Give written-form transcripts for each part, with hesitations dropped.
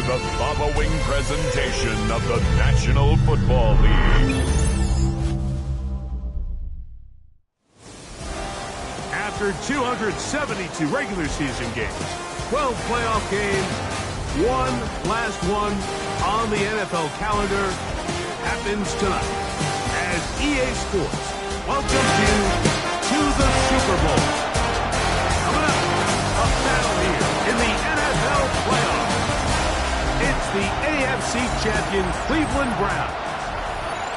the following presentation of the National Football League. After 272 regular season games, 12 playoff games, one last one on the NFL calendar happens tonight as EA Sports welcomes you to the Super Bowl. Coming up, a battle here in the NFL playoffs. It's the AFC champion Cleveland Browns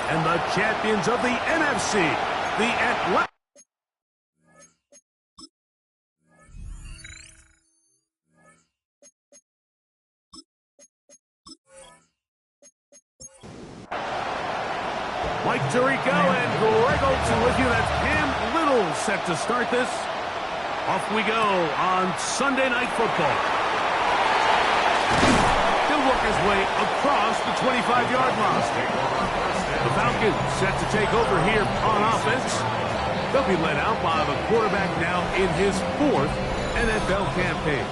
and the champions of the NFC, the Atlanta. Mike Tirico and Greg Olsen with you. That's Cam Little set to start this. Off we go on Sunday Night Football. He'll work his way across the 25-yard line. The Falcons set to take over here on offense. They'll be led out by the quarterback now in his fourth NFL campaign.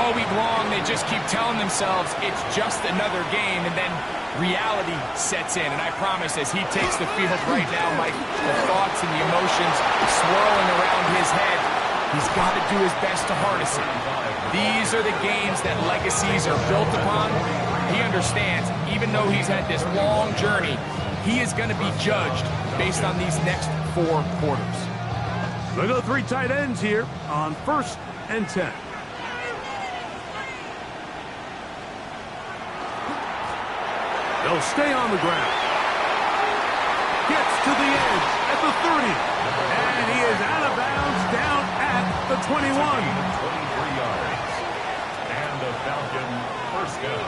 All week long, they just keep telling themselves it's just another game, and then reality sets in. And I promise, as he takes the field right now, Mike, the thoughts and the emotions swirling around his head, he's got to do his best to harness it. These are the games that legacies are built upon. He understands, even though he's had this long journey, he is going to be judged based on these next 4 quarters. They go 3 tight ends here on 1st and 10. They'll stay on the ground. Gets to the edge at the 30. And he is out of bounds down at the 21. 23 yards. And the Falcon first down.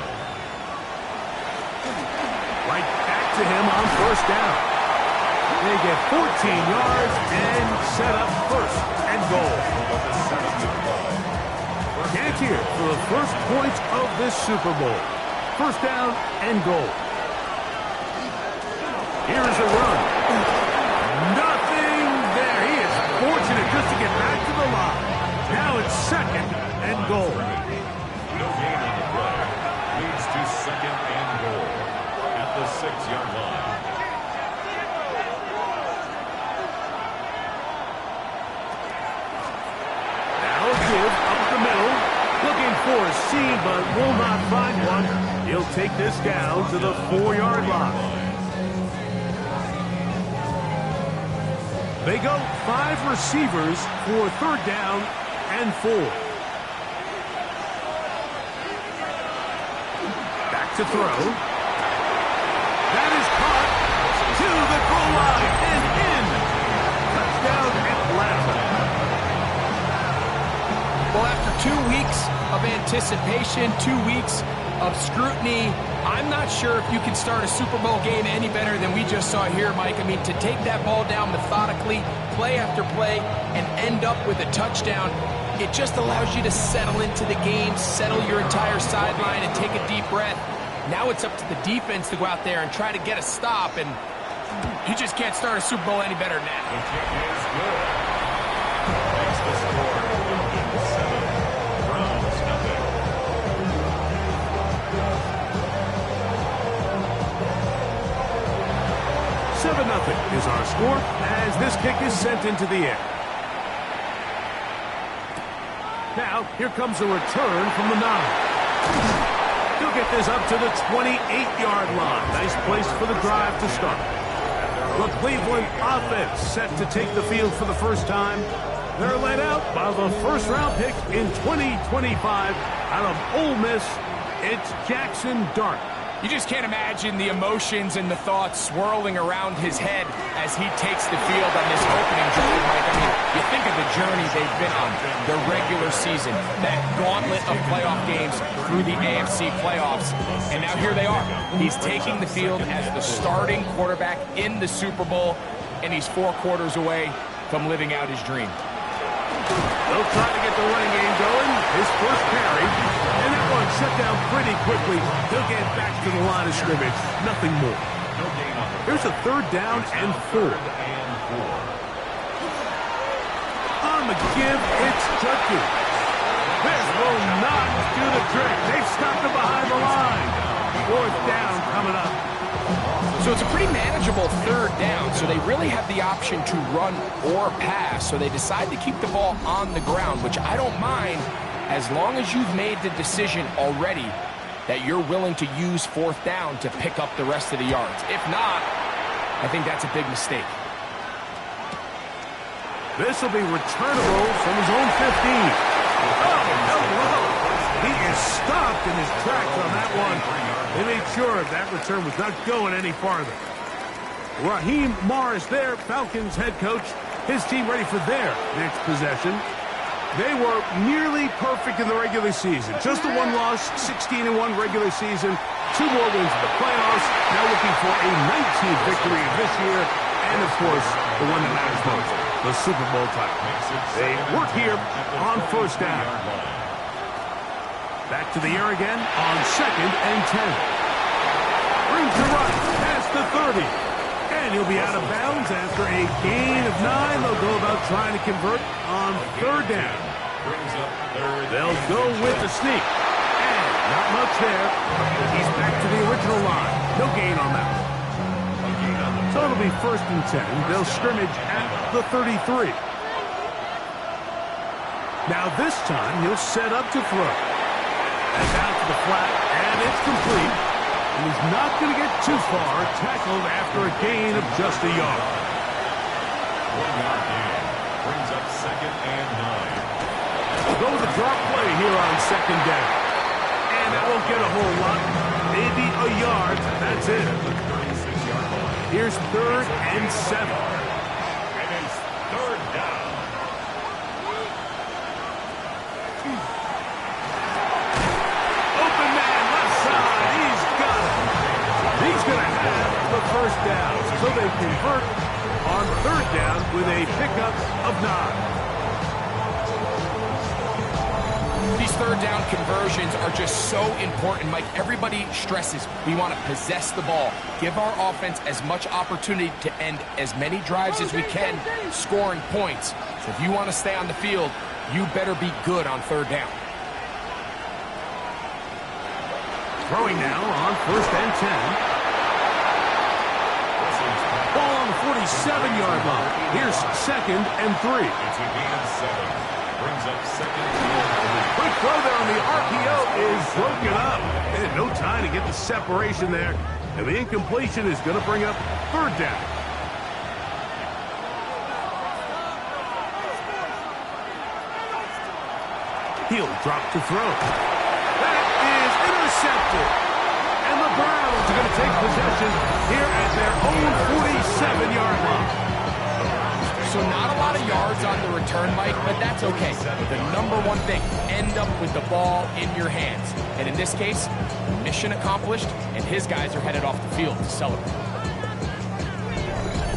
Right back to him on 1st down. They get 14 yards and set up 1st and goal. Chance here for the first points of this Super Bowl. 1st down and goal. Here is a run. Nothing there. He is fortunate just to get back to the line. Now it's 2nd and goal. No gain on the play. Leads to 2nd and goal at the 6-yard line. Now a give up the middle. Looking for a seam, but will not find one. He'll take this down to the 4-yard line. They go 5 receivers for 3rd down and 4. Back to throw. That is caught to the goal line and in. Touchdown Atlanta. Well, after 2 weeks of anticipation, 2 weeks of scrutiny, I'm not sure if you can start a Super Bowl game any better than we just saw here, Mike. I mean, to take that ball down methodically, play after play, and end up with a touchdown, it just allows you to settle into the game, settle your entire sideline, and take a deep breath. Now it's up to the defense to go out there and try to get a stop, and you just can't start a Super Bowl any better than that. The kick is good. Makes the score 7. Browns nothing. 7-0 is our score as this kick is sent into the air. Now, here comes a return from the 9. He'll get this up to the 28-yard line. Nice place for the drive to start. The Cleveland offense set to take the field for the first time. They're led out by the first-round pick in 2025 out of Ole Miss. It's Jackson Dart. You just can't imagine the emotions and the thoughts swirling around his head as he takes the field on this opening drive, Mike. I mean, you think of the journey they've been on, the regular season, that gauntlet of playoff games through the AFC playoffs, and now here they are. He's taking the field as the starting quarterback in the Super Bowl, and he's 4 quarters away from living out his dream. They'll try to get the running game going. His first carry. And that one shut down pretty quickly. He'll get back to the line of scrimmage. Nothing more. Here's a 3rd down and 4. On the give, it's Judkins. This will not do the trick. They've stopped him behind the line. Fourth down coming up. So it's a pretty manageable third down, so they really have the option to run or pass, so they decide to keep the ball on the ground, which I don't mind as long as you've made the decision already that you're willing to use fourth down to pick up the rest of the yards. If not, I think that's a big mistake. This will be returnable from his own 15. Oh, no. He is stopped in his tracks on that one. They made sure that return was not going any farther. Raheem Morris there, Falcons head coach. His team ready for their next possession. They were nearly perfect in the regular season. Just the one loss, 16-1 regular season. 2 more wins in the playoffs. Now looking for a 19th victory of this year. And, of course, the one that matters most, the Super Bowl title. They work here on first down. Back to the air again on 2nd and 10. Brings the run past the 30. And he'll be out of bounds after a gain of 9. They'll go about trying to convert on third down. They'll go with the sneak. And not much there. He's back to the original line. No gain on that one. So it'll be 1st and 10. They'll scrimmage at the 33. Now this time he'll set up to throw. And down to the flat, and it's complete. And he's not going to get too far, tackled after a gain of just a yard. 1 yard gain. Brings up 2nd and 9. We'll go with the drop play here on 2nd down. And that won't get a whole lot. Maybe a yard. That's it. Here's 3rd and 7. And it's 3rd down. Open man, left side. He's got it. He's going to have the first down. So they convert on 3rd down with a pickup of 9. These third down conversions are just so important, Mike. Everybody stresses we want to possess the ball, give our offense as much opportunity to end as many drives as we can, scoring points. So if you want to stay on the field, you better be good on 3rd down. Throwing now on 1st and 10. Ball on the 47-yard line. Here's 2nd and 3. It's a gain of 7. Brings up 2nd and 3. Quick throw there on the RPO is broken up. And no time to get the separation there. And the incompletion is going to bring up 3rd down. He'll drop to throw. That is intercepted. And the Browns are going to take possession here at their own 47-yard line. So not a lot of yards on the return, Mike, but that's okay. The number one thing, end up with the ball in your hands. And in this case, mission accomplished, and his guys are headed off the field to celebrate.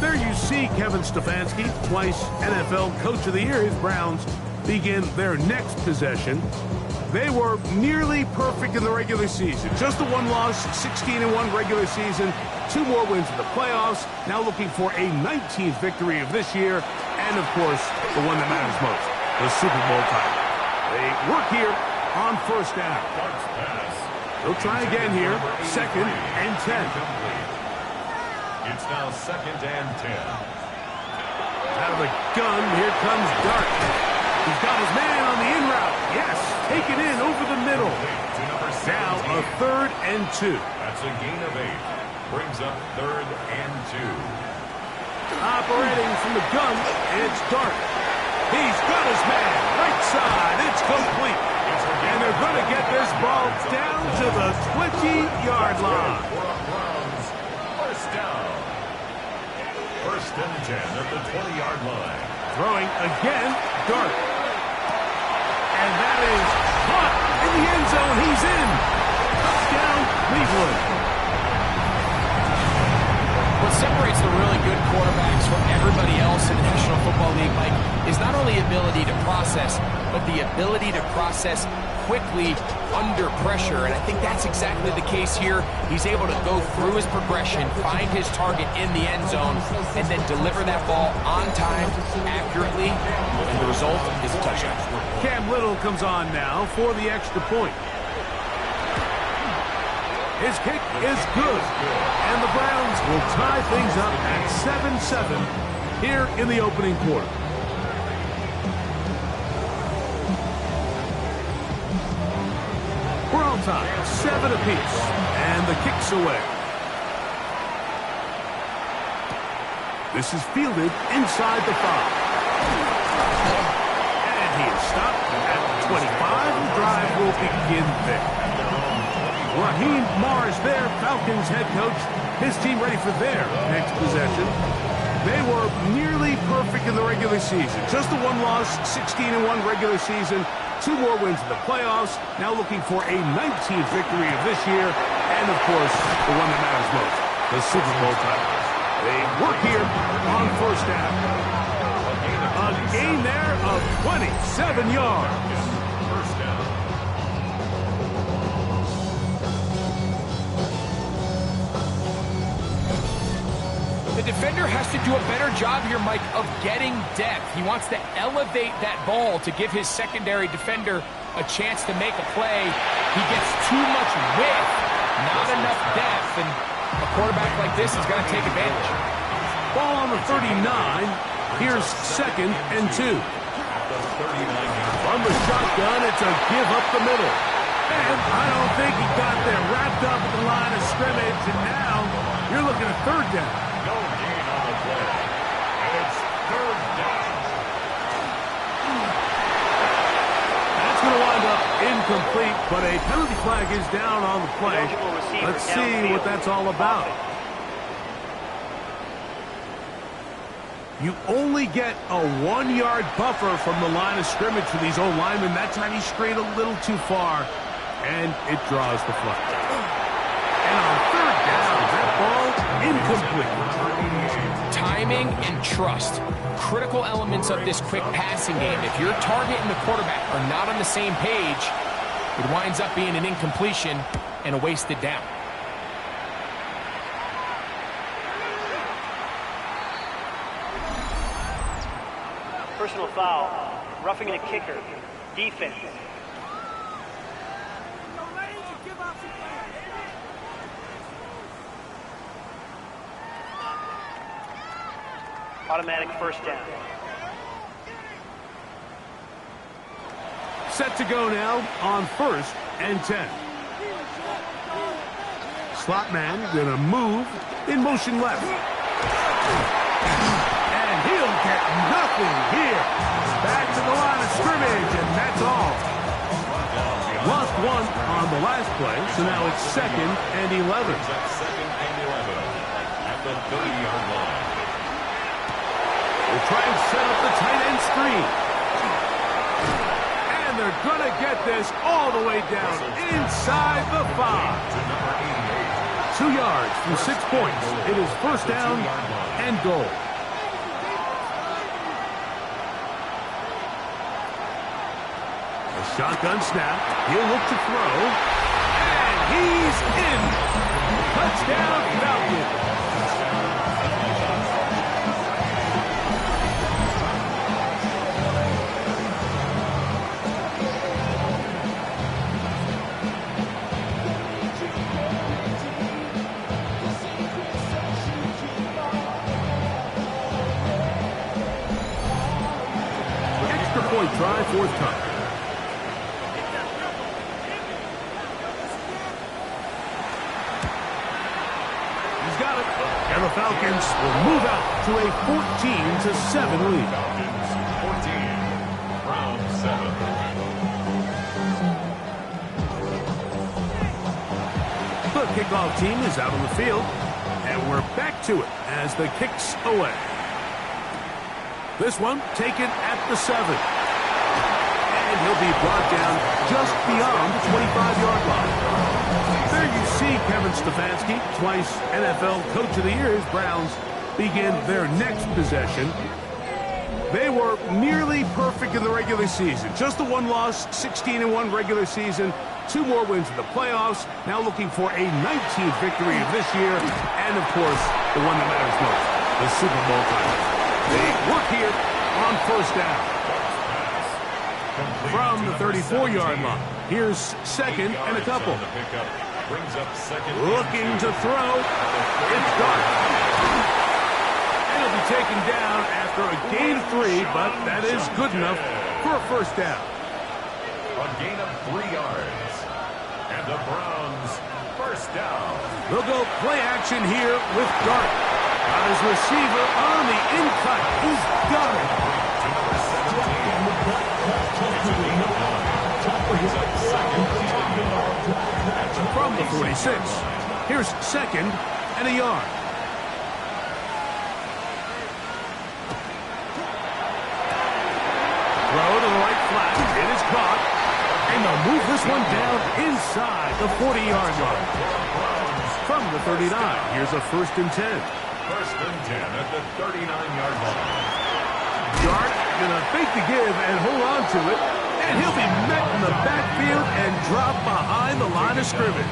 There you see Kevin Stefanski, twice NFL Coach of the Year. His Browns begin their next possession. They were nearly perfect in the regular season. Just the one loss, 16-1 regular season. 2 more wins in the playoffs. Now looking for a 19th victory of this year. And, of course, the one that matters most, the Super Bowl title. They work here on 1st down. They'll try again here. 2nd and 10. It's now 2nd and 10. Out of the gun, here comes Dart. He's got his man on the in route. Yes, taken in over the middle. Now a 3rd and 2. That's a gain of 8. Brings up 3rd and 2. Operating from the gun, it's Dart. He's got his man. Right side, it's complete. And they're going to get this ball down to the 20-yard line. First down. 1st and 10 at the 20-yard line. Throwing again, Dart. And that is caught in the end zone. He's in. Touchdown, Cleveland. What separates the really good quarterbacks from everybody else in the National Football League, Mike, is not only ability to process, but the ability to process quickly under pressure, and I think that's exactly the case here. He's able to go through his progression, find his target in the end zone, and then deliver that ball on time, accurately, and the result is a touchdown. Cam Little comes on now for the extra point. His kick is good, and the Browns will tie things up at 7-7 here in the opening quarter. We're on time, 7 apiece, and the kick's away. This is fielded inside the 5. And he is stopped at the 25. The drive will begin there. Raheem Morris there, Falcons head coach. His team ready for their next possession. They were nearly perfect in the regular season. Just the one loss, 16-1 regular season. 2 more wins in the playoffs. Now looking for a 19th victory of this year. And, of course, the one that matters most, the Super Bowl title. They work here on first down. A gain there of 27 yards. First down. The defender has to do a better job here, Mike, of getting depth. He wants to elevate that ball to give his secondary defender a chance to make a play. He gets too much width, not enough depth, and a quarterback like this is going to take advantage. Ball on the 39. Here's 2nd and 2. From the shotgun, it's a give up the middle. And I don't think he got there wrapped up at the line of scrimmage, and now you're looking at 3rd down. No gain on the play. And it's 3rd down. That's going to wind up incomplete, but a penalty flag is down on the play. Let's see what that's all about. You only get a 1-yard buffer from the line of scrimmage for these old linemen. That time he strayed a little too far, and it draws the flag. And on 3rd down, that ball incomplete. Timing and trust, critical elements of this quick passing game. If your target and the quarterback are not on the same page, it winds up being an incompletion and a wasted down. Personal foul, roughing a kicker, defense. Automatic first down. Set to go now on 1st and 10. Slot man gonna move in motion left. And he'll get nothing here. Back to the line of scrimmage, and that's all. Lost 1 on the last play, so now it's 2nd and 11. At 2nd and 11 at the 30-yard line. We'll try and set up the tight end screen. And they're going to get this all the way down inside the 5. 2 yards from 6 points. It is first down and goal. A shotgun snap. He'll look to throw. And he's in. Touchdown, Falcons. Point try, forthcoming. He's got it. And the Falcons will move out to a 14-7 lead. Falcons 14, Browns 7. The kickoff team is out on the field, and we're back to it as the kick's away. This one taken at the 7. And he'll be brought down just beyond the 25-yard line. There you see Kevin Stefanski, twice NFL Coach of the Year. His Browns begin their next possession. They were nearly perfect in the regular season. Just the one loss, 16-1 regular season, 2 more wins in the playoffs. Now looking for a 19th victory of this year, and of course, the one that matters most, the Super Bowl title. They work here on first down. From the 34-yard line, here's second and a couple. Looking to throw. It's done. It'll be taken down after a gain of 3, but that is good enough for a first down. A gain of 3 yards. And the Browns first down. They'll go play action here with Dart. Got his receiver on the in-cut. He's got it. From the 46, here's second and a yard. Throw to the right flat. It is caught. And they'll move this one down inside the 40-yard line. From the 39, here's a 1st and 10. 1st and 10 at the 39-yard line. Dart gonna fake the give and hold on to it. And he'll be met in the backfield and dropped behind the line of scrimmage.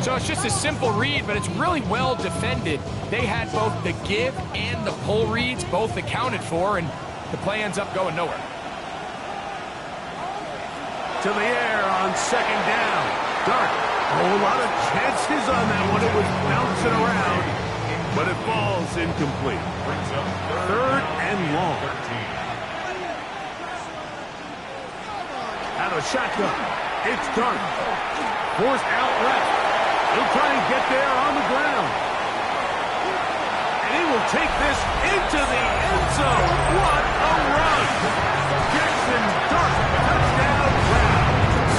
So it's just a simple read, but it's really well defended. They had both the give and the pull reads both accounted for, and the play ends up going nowhere. To the air on second down. Dart, a whole lot of chances on that one. It was bouncing around, but it falls incomplete. 3rd and long. Out of shotgun. It's Dart. Forced out left. He'll try and get there on the ground. And he will take this into the end zone. What a run. Jackson Dart, touchdown Browns.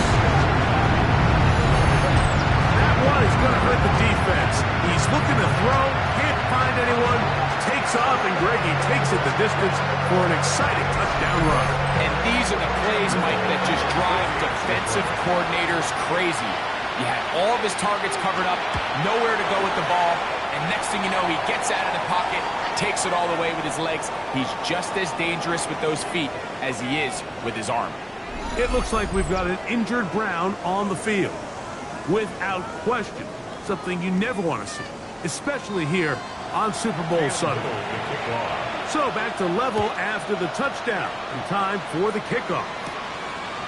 That one is going to hurt the defense. He's looking to throw, can't find anyone, takes off, and Greggy takes it the distance for an exciting touchdown run. And these are the plays, Mike, that just drive defensive coordinators crazy. He had all of his targets covered up, nowhere to go with the ball, and next thing you know, he gets out of the pocket, takes it all the way with his legs. He's just as dangerous with those feet as he is with his arm. It looks like we've got an injured Brown on the field. Without question, something you never want to see, especially here on Super Bowl Sunday. So back to level after the touchdown, and time for the kickoff.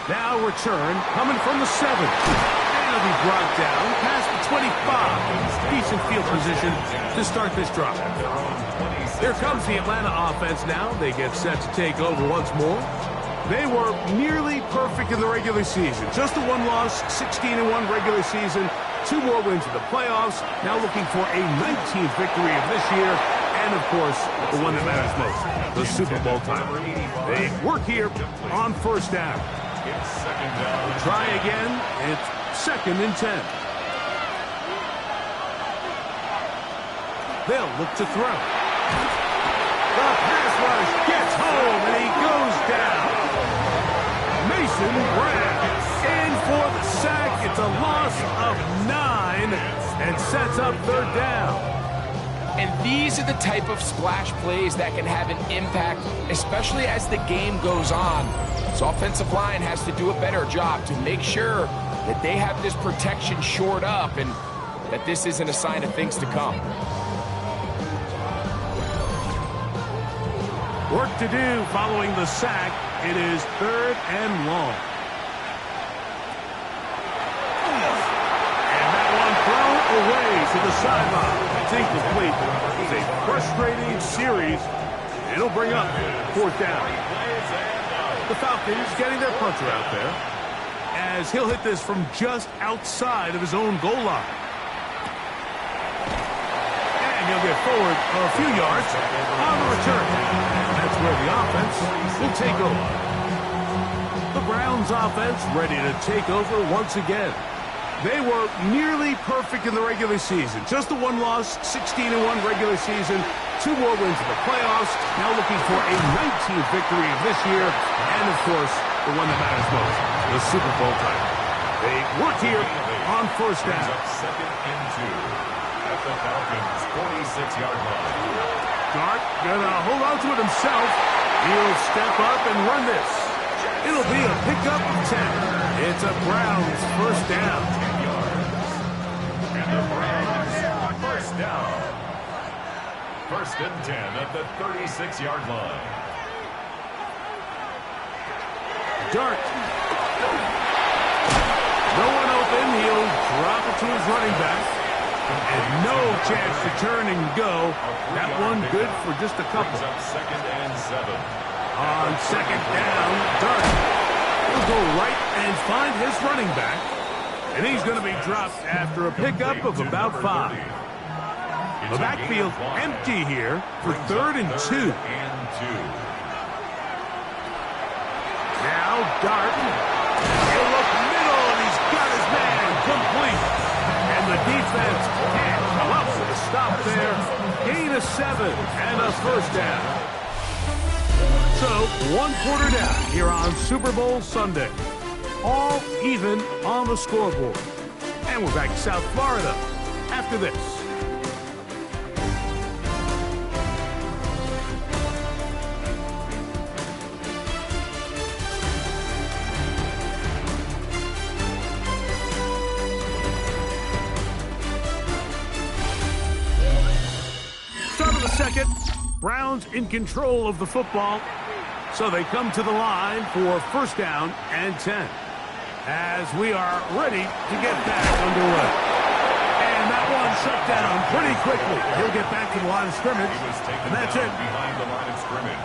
Now return coming from the 7. And it'll be brought down past the 25. Decent field position to start this drive. Here comes the Atlanta offense now. They get set to take over once more. They were nearly perfect in the regular season. Just the one loss, 16-1 regular season, 2 more wins in the playoffs. Now looking for a 19th victory of this year. And, of course, the one that matters most, the Super Bowl title. They work here on first down. Try again. It's 2nd and 10. They'll look to throw. The pass rush gets home, and he goes down. Mason Brown in for the sack. It's a loss of 9 and sets up 3rd down. And these are the type of splash plays that can have an impact, especially as the game goes on. So offensive line has to do a better job to make sure that they have this protection shored up and that this isn't a sign of things to come. Work to do following the sack. It is 3rd and long. And that one thrown away to the sideline. It's incomplete. It's a frustrating series. It'll bring up 4th down. The Falcons getting their punter out there as he'll hit this from just outside of his own goal line. And he'll get forward a few yards on the return. That's where the offense will take over. The Browns offense ready to take over once again. They were nearly perfect in the regular season. Just the one loss, 16-1 regular season, 2 more wins in the playoffs. Now looking for a 19th victory of this year. And, of course, the one that matters most, the Super Bowl title. They work here on first down. 2nd and 2 at the Falcons' 46-yard line. Dart gonna hold on to it himself. He'll step up and run this. It'll be a pickup of 10. It's a Browns first down. 10 yards. And the Browns first down. First and 10 at the 36-yard line. Dart. No one open. He'll drop it to his running back. And no chance to turn and go. That one good for just a couple. Brings up second and 7. On second down, Dart will go right and find his running back. And he's going to be dropped after a pickup of about 5. The backfield empty here for third and 2. Now Dart. He'll look middle, and he's got his man complete. And the defense can't come up with a stop there. Gain of 7 and a first down. So, 1 quarter down here on Super Bowl Sunday. All even on the scoreboard. And we're back to South Florida after this. Second, Browns in control of the football, so they come to the line for first down and 10 as we are ready to get back underway. And that one shut down pretty quickly. He'll get back to the line of scrimmage, and that's it. Behind the line of scrimmage.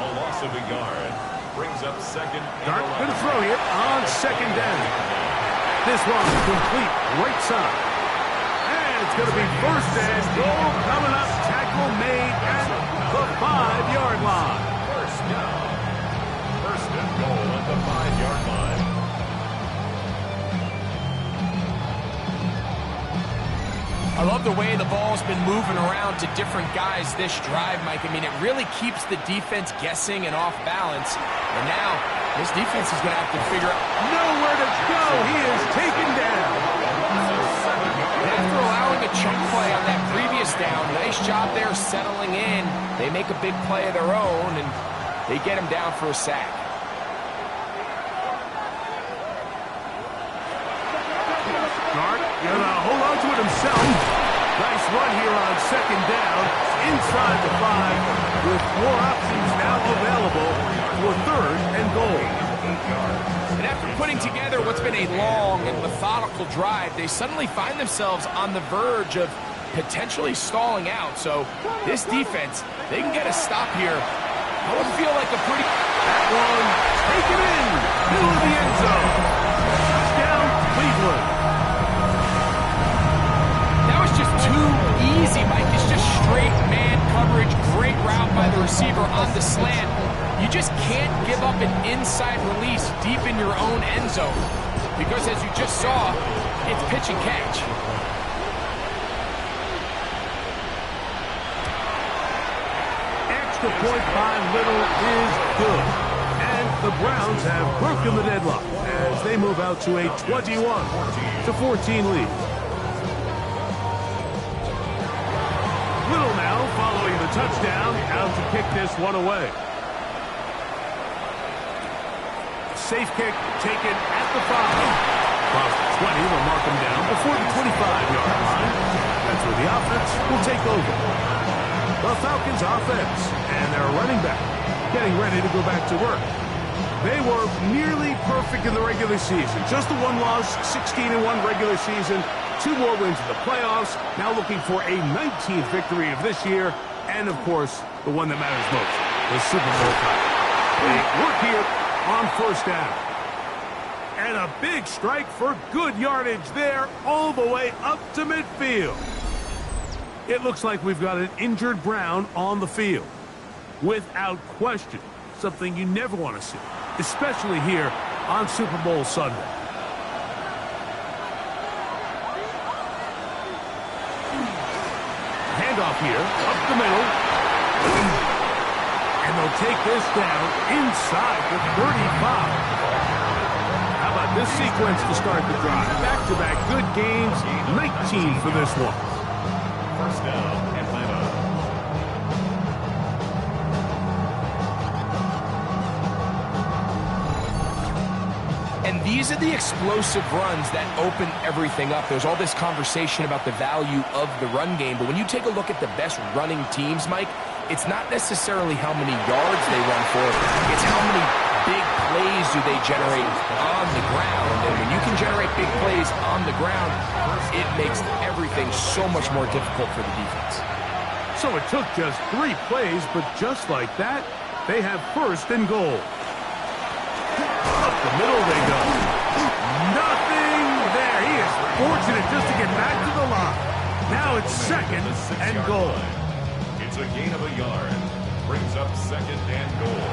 A loss of a yard brings up second. Dart going to throw here on second down. This one complete right side. It's going to be first and goal coming up. Tackle made at the 5-yard line. First down. First and goal at the 5-yard line. I love the way the ball's been moving around to different guys this drive, Mike. I mean, it really keeps the defense guessing and off balance. And now, this defense is going to have to figure out nowhere to go. He is taken down. After allowing a chunk play on that previous down, nice job there settling in. They make a big play of their own, and they get him down for a sack. Dart gonna hold on to it himself. Nice run here on second down, inside the 5, with more options now available for third and goal. And after putting together what's been a long and methodical drive, they suddenly find themselves on the verge of potentially stalling out. So this defense, they can get a stop here. That would feel like a pretty... That one taken in, middle of the end zone. Touchdown, Cleveland. That was just too easy, Mike. It's just straight man coverage, great route by the receiver on the slant. You just can't give up an inside release deep in your own end zone because, as you just saw, it's pitch and catch. Extra point by Little is good. And the Browns have broken the deadlock as they move out to a 21-14 lead. Little now following the touchdown, out to kick this one away. Safe kick taken at the 5. Across the 20, they'll mark him down before the 25-yard line. That's where the offense will take over. The Falcons offense and their running back getting ready to go back to work. They were nearly perfect in the regular season. Just the one loss, 16-1 regular season, 2 more wins in the playoffs. Now looking for a 19th victory of this year, and of course, the one that matters most, the Super Bowl title. They work here on first down. And a big strike for good yardage there all the way up to midfield. It looks like we've got an injured Brown on the field. Without question, something you never want to see, especially here on Super Bowl Sunday. Handoff here, up the middle. And they'll take this down inside the 35. How about this sequence to start the drive? Back-to-back good games, 19 for this one. First down, Atlanta. And these are the explosive runs that open everything up. There's all this conversation about the value of the run game, but when you take a look at the best running teams, Mike, it's not necessarily how many yards they run for, it's how many big plays do they generate on the ground. And when you can generate big plays on the ground, it makes everything so much more difficult for the defense. So it took just 3 plays, but just like that, they have first and goal. Up the middle they go. Nothing there. He is fortunate just to get back to the line. Now it's second and goal. It's a gain of a yard. Brings up second and goal.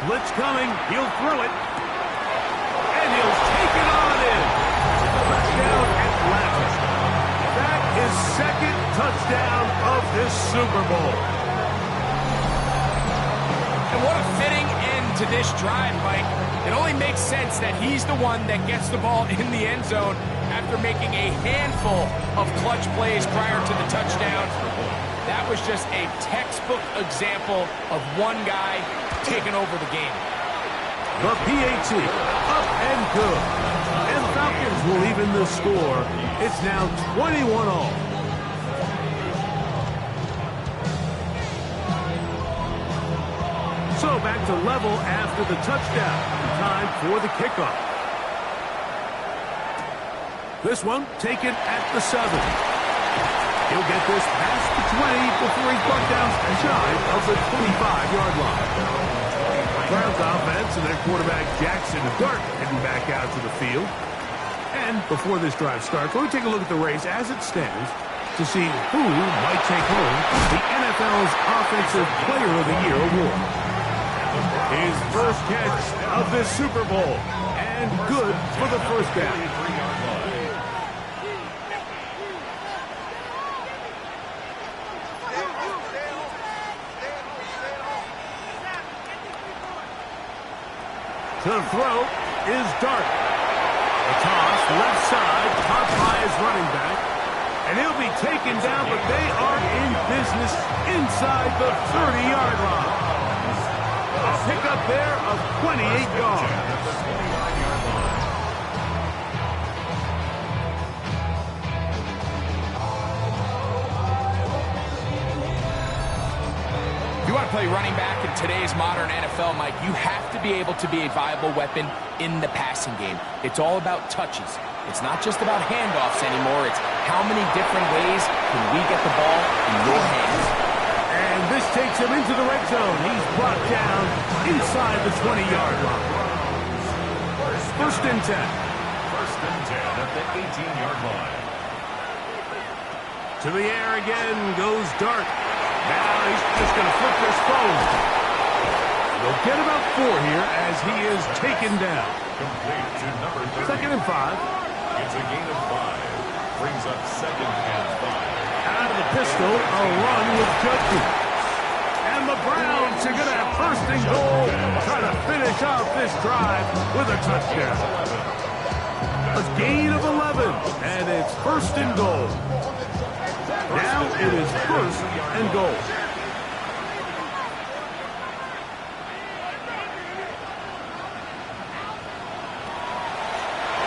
Blitz coming. He'll throw it. And he'll take it on in. Touchdown at last. That is second touchdown of this Super Bowl. And what a fitting end to this drive, Mike. It only makes sense that he's the one that gets the ball in the end zone after making a handful of clutch plays prior to the touchdown. That was just a textbook example of one guy taking over the game. The PAT, up and good. And the Falcons will even the score. It's now 21-all. So back to level after the touchdown. Time for the kickoff. This one taken at the 7. He'll get this past the 20 before he's brought down shy of the 25-yard line. Browns offense and their quarterback Jackson Dart heading back out to the field. And before this drive starts, let me take a look at the race as it stands to see who might take home the NFL's Offensive Player of the Year award. His first catch of this Super Bowl, and good for the first down. To throw is Dart. The toss, left side, caught by his running back. And he'll be taken down, but they are in business inside the 30-yard line. A pickup there of 28 yards. If you want to play running back in today's modern NFL, Mike, you have to be able to be a viable weapon in the passing game. It's all about touches. It's not just about handoffs anymore. It's how many different ways can we get the ball in your hands. And this takes him into the red zone. He's brought down inside the 20-yard line. First and 10. First and 10 at the 18-yard line. To the air again goes Dart. Now he's just going to flip this phone. They'll get about 4 here as he is taken down. Complete to number 30. Second and 5. It's a gain of 5. Brings up second and 5. Out of the pistol, a run with Judkins. And the Browns are going to have first and goal, try to finish off this drive with a touchdown. A gain of 11, and it's first and goal. Now it is first and goal.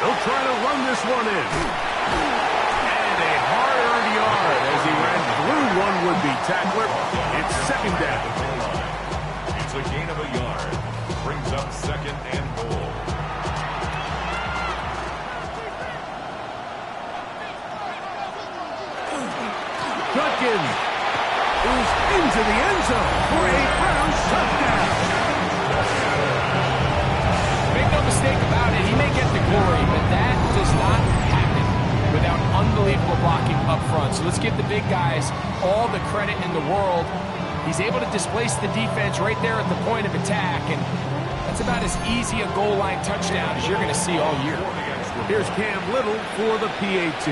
They'll try to run this one in. And a hard-earned yard as he ran through one would-be tackler. It's second down. It's a gain of a yard. Brings up second and goal. Judkins is into the end zone for a Browns touchdown. Make no mistake about it, he may get the glory, but that does not happen without unbelievable blocking up front. So let's give the big guys all the credit in the world. He's able to displace the defense right there at the point of attack, and that's about as easy a goal line touchdown as you're going to see all year. Here's Cam Little for the PAT.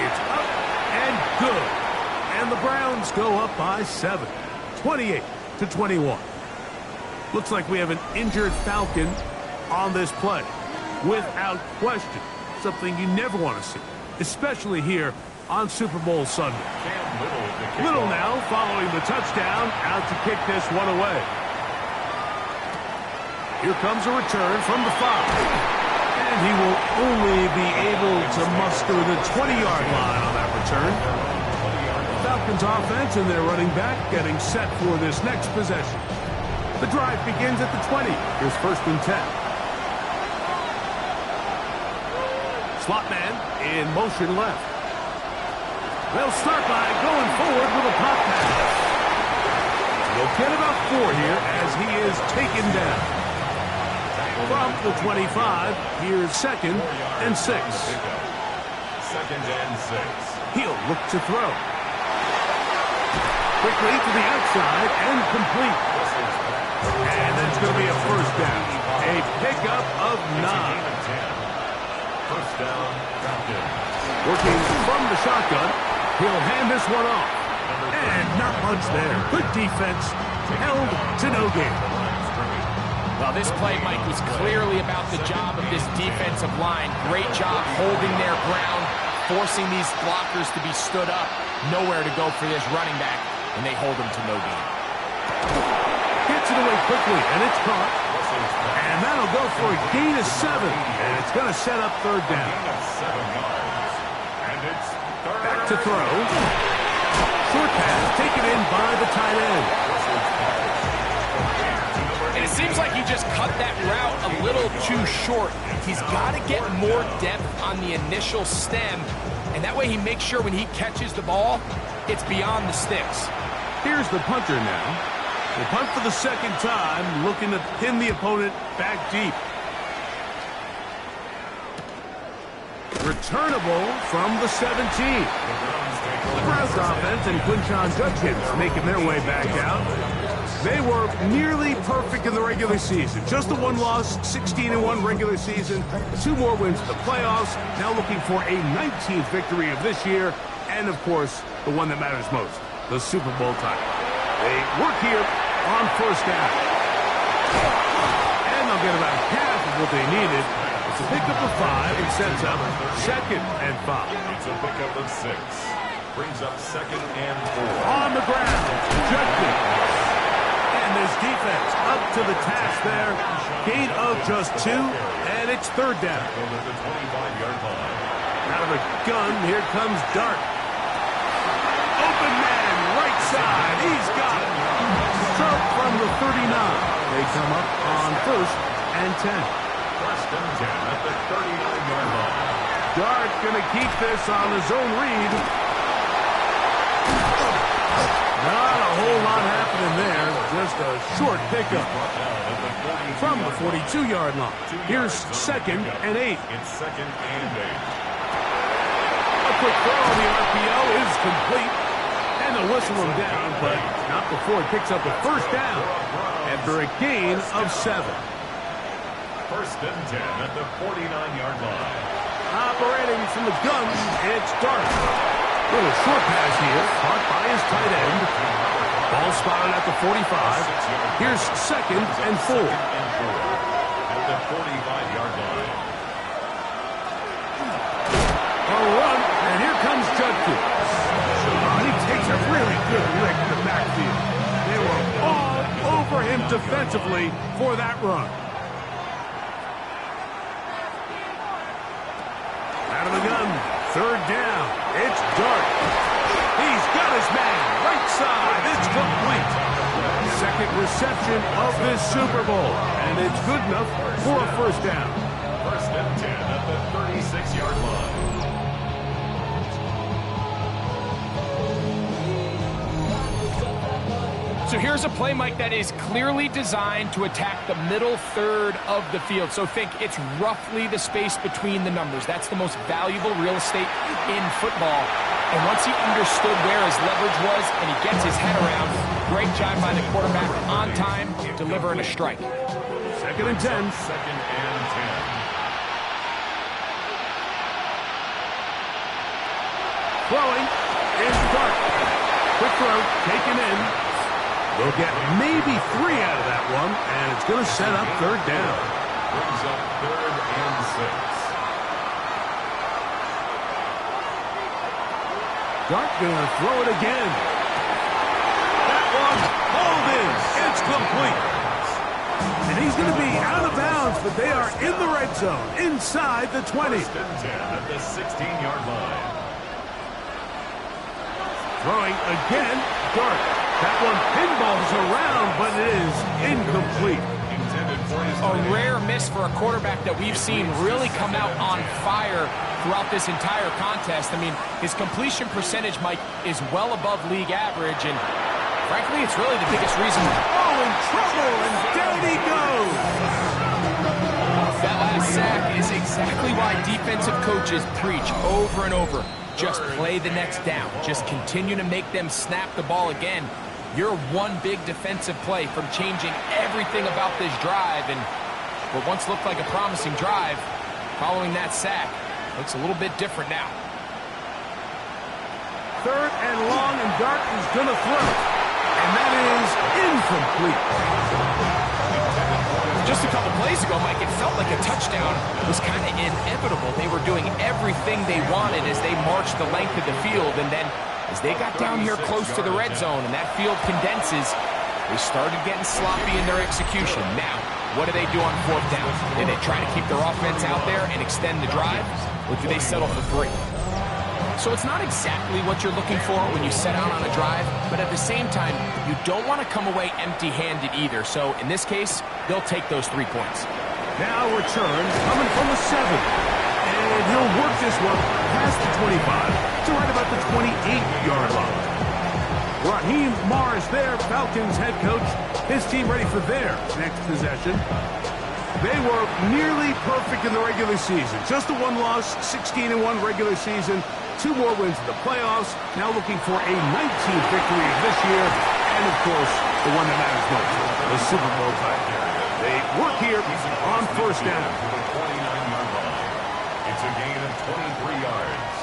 It's up and good. And the Browns go up by 7, 28-21. Looks like we have an injured Falcon on this play. Without question, something you never want to see, especially here on Super Bowl Sunday. Little now following the touchdown, out to kick this one away. Here comes a return from the 5. And he will only be able to muster the 20-yard line on that return. Falcons offense and their running back getting set for this next possession. The drive begins at the 20. Here's 1st and 10. Slot man in motion left. They'll start by going forward with a pop pass. They'll get about 4 here as he is taken down. From the 25, here's 2nd and 6. 2nd and 6. He'll look to throw. Quickly to the outside and complete. And it's going to be a 1st down. A pickup of 9. 1st down, Falcons. Working from the shotgun, he'll hand this one off. And not much there. Good defense, held to no gain. Well, this play, Mike, was clearly about the job of this defensive line. Great job holding their ground, forcing these blockers to be stood up. Nowhere to go for this running back, and they hold him to no gain. Gets it away quickly, and it's caught. And that'll go for a gain of 7. And it's going to set up 3rd down. Gain of 7 yards. And it's 3rd. Back to throw. Short pass taken in by the tight end. And it seems like he just cut that route a little too short. He's got to get more depth on the initial stem, and that way he makes sure when he catches the ball, it's beyond the sticks. Here's the punter now. The punt for the 2nd time, looking to pin the opponent back deep. Returnable from the 17. The Browns offense and Quinshon Judkins making their way back out. They were nearly perfect in the regular season. Just the 1 loss, 16-1 regular season, 2 more wins in the playoffs. Now looking for a 19th victory of this year, and of course, the one that matters most, the Super Bowl title. They work here on 1st down. And they'll get about half of what they needed. It's a pickup of 5 and sets up 2nd and 5. It's a pickup of 6. Brings up 2nd and 4. On the ground, Judkins. And this defense up to the task there. Gain of just 2, and it's 3rd down. Over the 25-yard line. Out of a gun, here comes Dart. Open man, right side. He's got it. Start from the 39. They come up on 1st and 10. 1st and 10 at the 39-yard line. Dart going to keep this on his own read. Not a whole lot happening there. Just a short pickup. From the 42-yard line. Here's 2nd and 8. It's 2nd and 8. A quick throw on the RPO is complete. And they'll whistle him down, but not before he picks up a 1st down after a gain of 7. 1st and 10 at the 49-yard line. Operating from the gun, it's Dart. Little short pass here, caught by his tight end. Ball spotted at the 45. Here's 2nd and 4. At the 45-yard line. A run, and here comes Judkins. He takes a really good lick in the backfield. They were all over him defensively for that run. Out of the gun, 3rd down. It's Dart. He's got his man. Right side. It's complete. 2nd reception of this Super Bowl. And it's good enough for a 1st down. 1st and 10 at the 36-yard line. So here's a play, Mike, that is clearly designed to attack the middle third of the field. So think it's roughly the space between the numbers. That's the most valuable real estate in football. And once he understood where his leverage was and he gets his head around, great job by the quarterback on time, delivering a strike. 2nd and 10. 2nd and 10. Throwing is Dart. Quick throw, taken in. They'll get maybe 3 out of that one, and it's going to set up 3rd down. Brings up 3rd and 6. Dart gonna throw it again. That one hauled in. It's complete. And he's going to be out of bounds, but they are in the red zone, inside the 20. First and 10 at the 16-yard line. Throwing again, Dart. That one pinballs around, but it is incomplete. A rare miss for a quarterback that we've seen really come out on fire throughout this entire contest. I mean, his completion percentage, Mike, is well above league average, and frankly, it's really the biggest reason. Oh, in trouble, and down he goes. That last sack is exactly why defensive coaches preach over and over. Just play the next down. Just continue to make them snap the ball again. You're one big defensive play from changing everything about this drive, and what once looked like a promising drive, following that sack, looks a little bit different now. Third and long, and Dart is going to throw. And that is incomplete. Just a couple plays ago, Mike, it felt like a touchdown was kind of inevitable. They were doing everything they wanted as they marched the length of the field, and then as they got down here close to the red zone and that field condenses, they started getting sloppy in their execution. Now, what do they do on fourth down? Do they try to keep their offense out there and extend the drive, or do they settle for 3? So it's not exactly what you're looking for when you set out on a drive, but at the same time, you don't want to come away empty-handed either. So in this case, they'll take those 3 points. Now return coming from the 7. And he'll work this one past the 25 to right about the 28-yard line. Raheem Morris there, Falcons head coach. His team ready for their next possession. They were nearly perfect in the regular season. Just the one loss, 16-1 regular season. 2 more wins in the playoffs. Now looking for a 19th victory this year. And, of course, the one that matters most, the Super Bowl title. They work here on first down. It's a gain of 23 yards.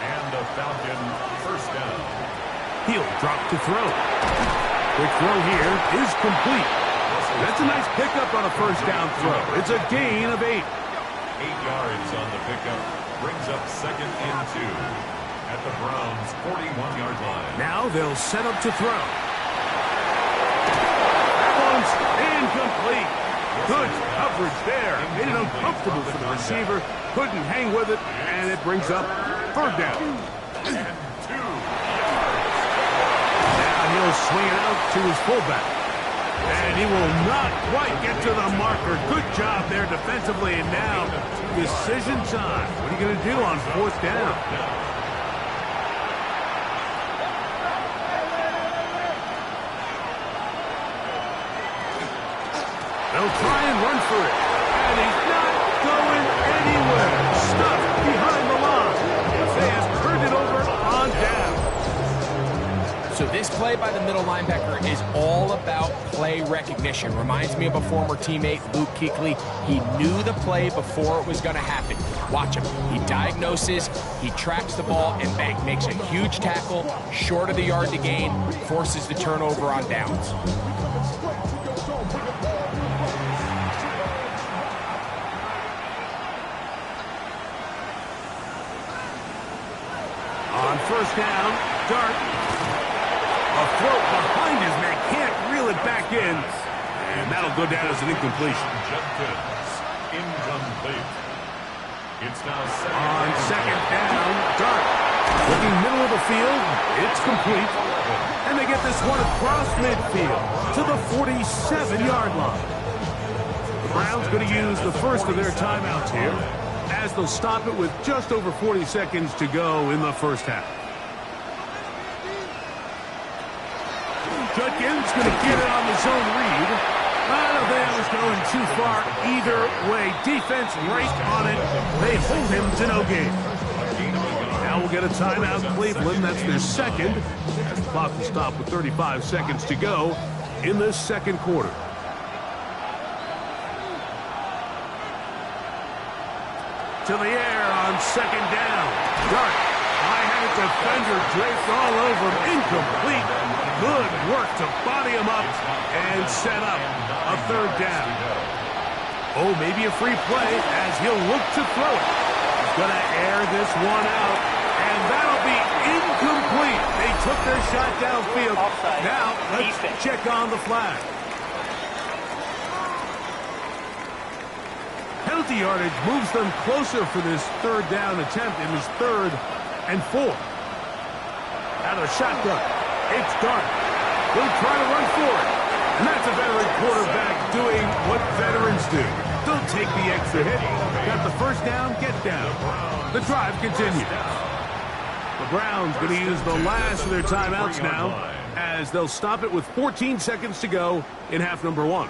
And a Falcon first down. He'll drop to throw. Quick throw here is complete. That's a nice pickup on a first down throw. It's a gain of 8. 8 yards on the pickup. Brings up second and 2 at the Browns' 41-yard line. Now they'll set up to throw. That one's incomplete. Good coverage there. Made it uncomfortable for the receiver. Couldn't hang with it, and it brings up third down. And 2 yards. Now he'll swing it out to his fullback. And he will not quite get to the marker. Good job there defensively, and now decision time. What are you going to do on fourth down? They'll try and run for it. And he's not going anywhere. Stuck behind the line. They have turned it over on down. So this play by the middle linebacker is all about play recognition. Reminds me of a former teammate, Luke Kuechly. He knew the play before it was going to happen. Watch him. He diagnoses, he tracks the ball, and bang, makes a huge tackle, short of the yard to gain, forces the turnover on downs. On first down, Dart. A throw behind his man, can't reel it back in. And that'll go down as an incompletion. Jenkins, incomplete. It's now On second down, Dart. Looking middle of the field, it's complete. And they get this one across midfield to the 47-yard line. The Browns going to use the first of their timeouts here, as they'll stop it with just over 40 seconds to go in the first half. Judkins going to get it on the zone read. I don't think that was going too far either way. Defense right on it. They hold him to no gain. Now we'll get a timeout, Cleveland. That's their second. As the clock will stop with 35 seconds to go in the second quarter. To the air on second down. Dart. High-headed defender draped all over him. Incomplete. Good work to body him up and set up a third down. Oh, maybe a free play as he'll look to throw it. He's going to air this one out, and that'll be incomplete. They took their shot downfield. Offside. Now, let's Defense. check on the flag. Penalty yardage moves them closer for this third down attempt. It was 3rd and 4. Now they're shotgun. It's Dart. He'll try to run for it. And that's a veteran quarterback doing what veterans do. Don't take the extra hit. Got the first down, get down. The drive continues. The Browns going to use the last of their timeouts now as they'll stop it with 14 seconds to go in half number 1.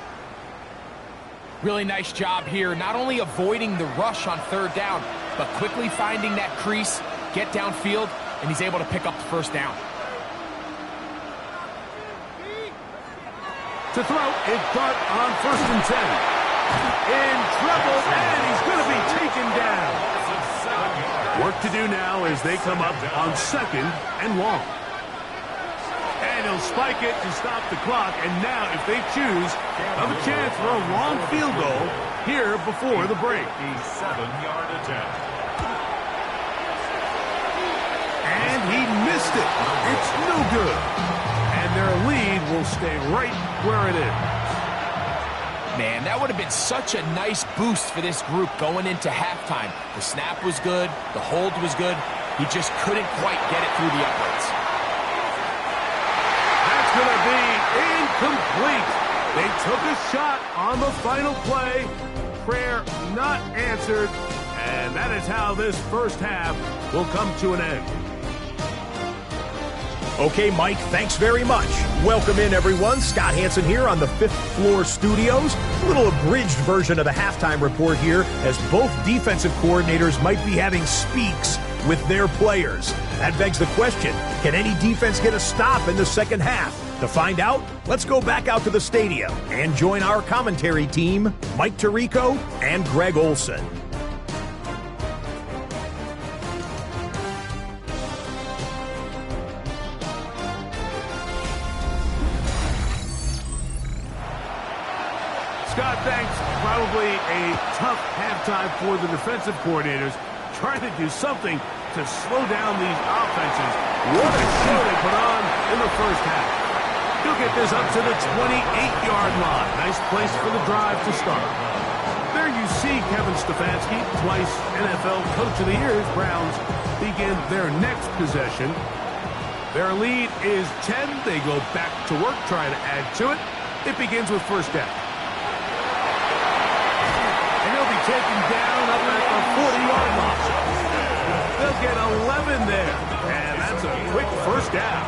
Really nice job here, not only avoiding the rush on 3rd down, but quickly finding that crease, get downfield, and he's able to pick up the first down. To throw, it's Dart on 1st and 10. In trouble, and he's going to be taken down. Work to do now as they come up on 2nd and long. And he'll spike it to stop the clock. And now, if they choose, have a chance for a long field goal here before the break. A 7-yard attempt. And he missed it. It's no good. And their lead will stay right where it is. Man, that would have been such a nice boost for this group going into halftime. The snap was good. The hold was good. He just couldn't quite get it through the uprights. That's going to be incomplete. They took a shot on the final play. Prayer not answered. And that is how this first half will come to an end. Okay, Mike, thanks very much. Welcome in, everyone. Scott Hansen here on the 5th floor studios. A little abridged version of the halftime report here, as both defensive coordinators might be having speaks with their players. That begs the question, can any defense get a stop in the second half? To find out, let's go back out to the stadium and join our commentary team, Mike Tirico and Greg Olson. Scott, thanks. Probably a tough halftime for the defensive coordinators, trying to do something to slow down these offenses. What a show they put on in the first half. He'll get this up to the 28-yard line. Nice place for the drive to start. There you see Kevin Stefanski, twice NFL Coach of the Year. His Browns begin their next possession. Their lead is 10. They go back to work, trying to add to it. It begins with first down. Taken down up at the 40-yard line. They'll get 11 there, and that's a quick first down.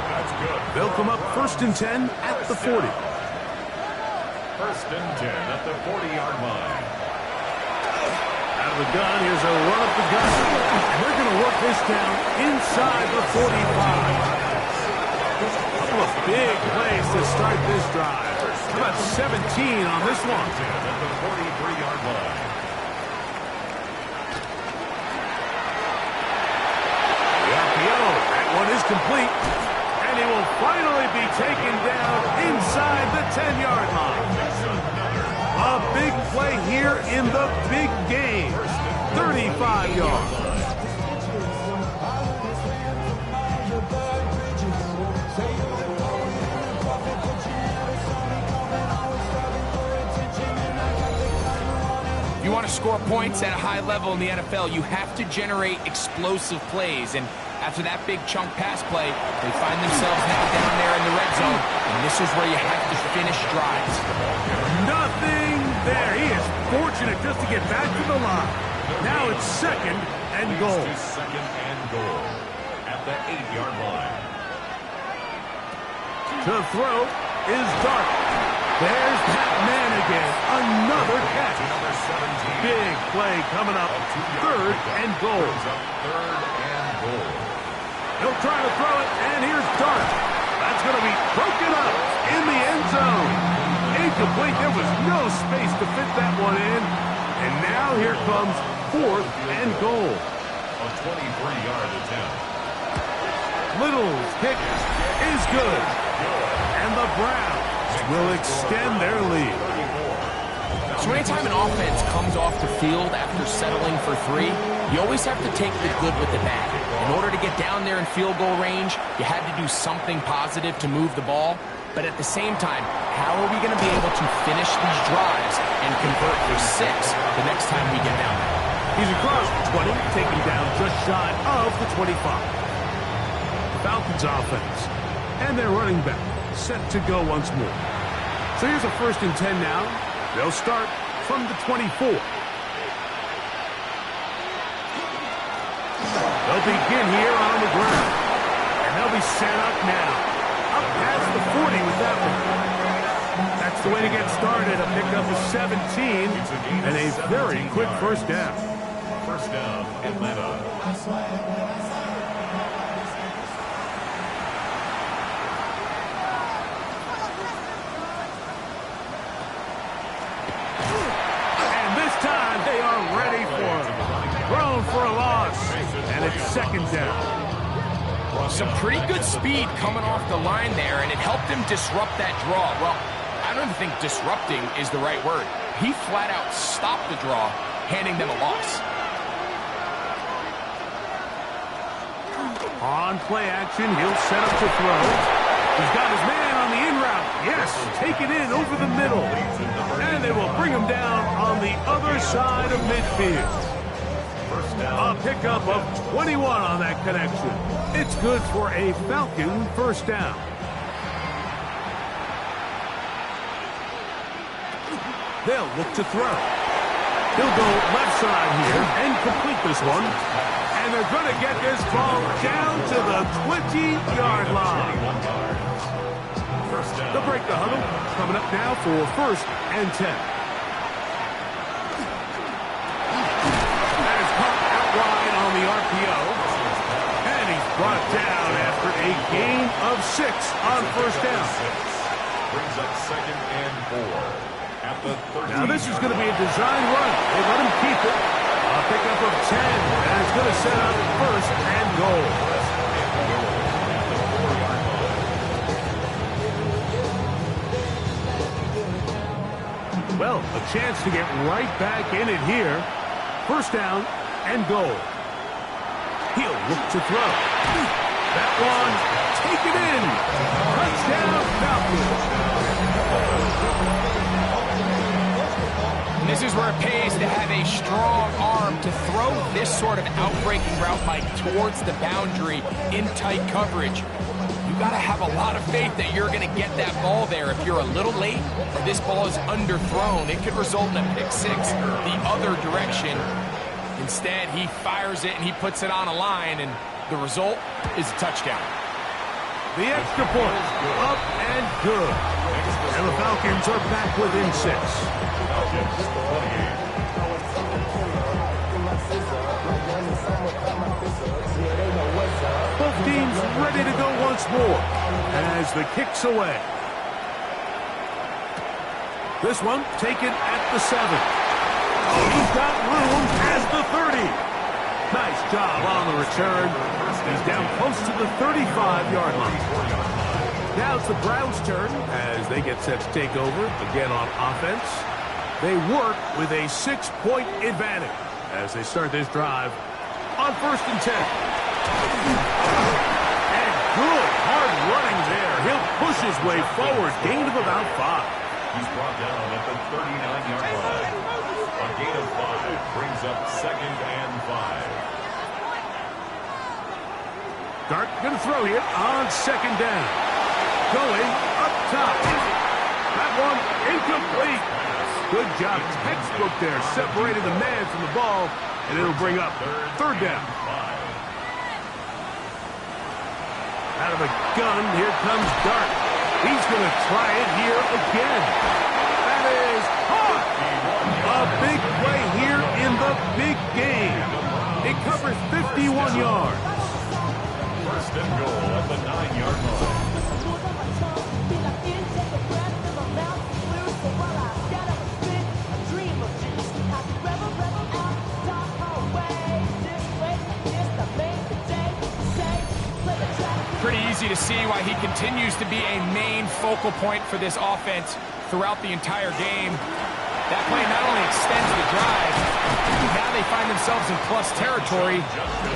That's good. They'll come up 1st and 10 at the 40. 1st and 10 at the 40-yard line. Out of the gun, here's a run up the gun. And they're going to work this down inside the 45. A couple of big plays to start this drive. How about 17 on this one? At the 43-yard line. That one is complete, and he will finally be taken down inside the 10-yard line. A big play here in the big game. 35 yards. If you want to score points at a high level in the NFL, you have to generate explosive plays. And after that big chunk pass play, they find themselves now down there in the red zone. And this is where you have to finish drives. Nothing there. He is fortunate just to get back to the line. Now it's 2nd and goal. 2nd and goal at the 8-yard line. To throw is Dart. There's that man again. Another catch. Number 17. Big play coming up. 3rd and goal. 3rd and goal. He'll try to throw it, and here's Dart. That's going to be broken up in the end zone. Incomplete. There was no space to fit that one in. And now here comes 4th and goal. A 23-yard attempt. Little's kick is good. And the Browns will extend their lead. So anytime an offense comes off the field after settling for 3, You always have to take the good with the bad. In order to get down there in field goal range, you had to do something positive to move the ball. But at the same time, how are we going to be able to finish these drives and convert for 6 the next time we get down there? He's across the 20, taking down just shy of the 25. Falcons offense. And their running back set to go once more. So here's a 1st and 10 now. They'll start from the 24. They'll begin here on the ground. And they'll be set up now. Up past the 40 with that one. That's the way to get started. A pickup of 17 and a very quick 1st down. 1st down, Atlanta. And this time they are ready for it. Thrown for a loss. And it's 2nd down. Some pretty good speed coming off the line there, and it helped him disrupt that draw. Well, I don't even think disrupting is the right word. He flat out stopped the draw, handing them a loss. On play action, he'll set up to throw. He's got his man on the in route. Yes, take it in over the middle. And they will bring him down on the other side of midfield. A pickup of 21 on that connection. It's good for a Falcon 1st down. They'll look to throw. He'll go left side here and complete this one. And they're going to get this ball down to the 20-yard line. They'll break the huddle. Coming up now for 1st and 10. That is caught out wide on the RPO. And he's brought down after a gain of 6 on 1st down. Brings up 2nd and 4. At the 30. Now this is going to be a design run. They let him keep it. A pickup of 10. And it's going to set up 1st and goal. Well, a chance to get right back in it here. 1st down and goal. He'll look to throw. That one, take it in. Touchdown, Falcons. This is where it pays to have a strong arm to throw this sort of outbreaking route, Mike, towards the boundary in tight coverage. You got to have a lot of faith that you're going to get that ball there. If you're a little late or this ball is underthrown, it could result in a pick 6 the other direction. Instead, he fires it and he puts it on a line, and the result is a touchdown. The extra point, up and good. And the Falcons are back within 6. Both teams ready to go once more as the kick's away. This one taken at the 7. Oh, he's got room as the 30. Nice job on the return. He's down close to the 35-yard line. Now it's the Browns' turn as they get set to take over again on offense. They work with a 6-point advantage as they start this drive on 1st and 10. And good hard running there. He'll push his way forward. Gain of about 5. He's brought down at the 39-yard line. A gain of 5 brings up 2nd and 5. Dart going to throw here on 2nd down. Going up top. That one incomplete. Good job. Textbook there. Separated the man from the ball. And it'll bring up 3rd down. Out of a gun, here comes Dart. He's going to try it here again. That is caught. A big play here in the big game. It covers 51 yards. 1st and goal at the 9-yard line. Pretty easy to see why he continues to be a main focal point for this offense throughout the entire game. That play not only extends the drive, now they find themselves in plus territory.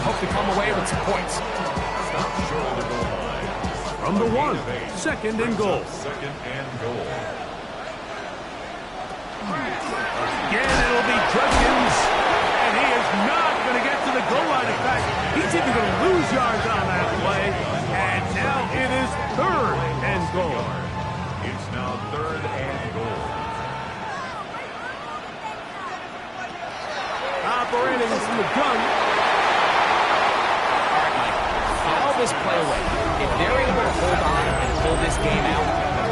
Hope to come away with some points. Stop short of the goal line. From the 1, second and goal. Second and goal. Again, it'll be Judkins, and he is not going to get to the goal line. In fact, he's even going to lose yards on that play, and now it is third and goal. It's now third and goal. Operating from the gun. File this play away. If they're able to hold on and pull this game out,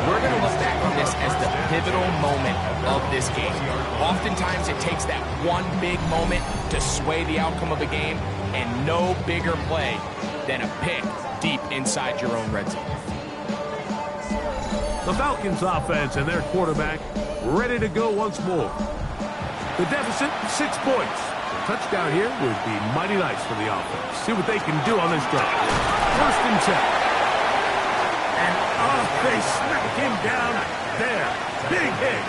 we're going to look back on this as the pivotal moment of this game. Oftentimes it takes that one big moment to sway the outcome of a game, and no bigger play than a pick deep inside your own red zone. The Falcons offense and their quarterback ready to go once more. The deficit, 6 points. A touchdown here would be mighty nice for the offense. See what they can do on this drive. First and 10. And they smack him down there. Big hit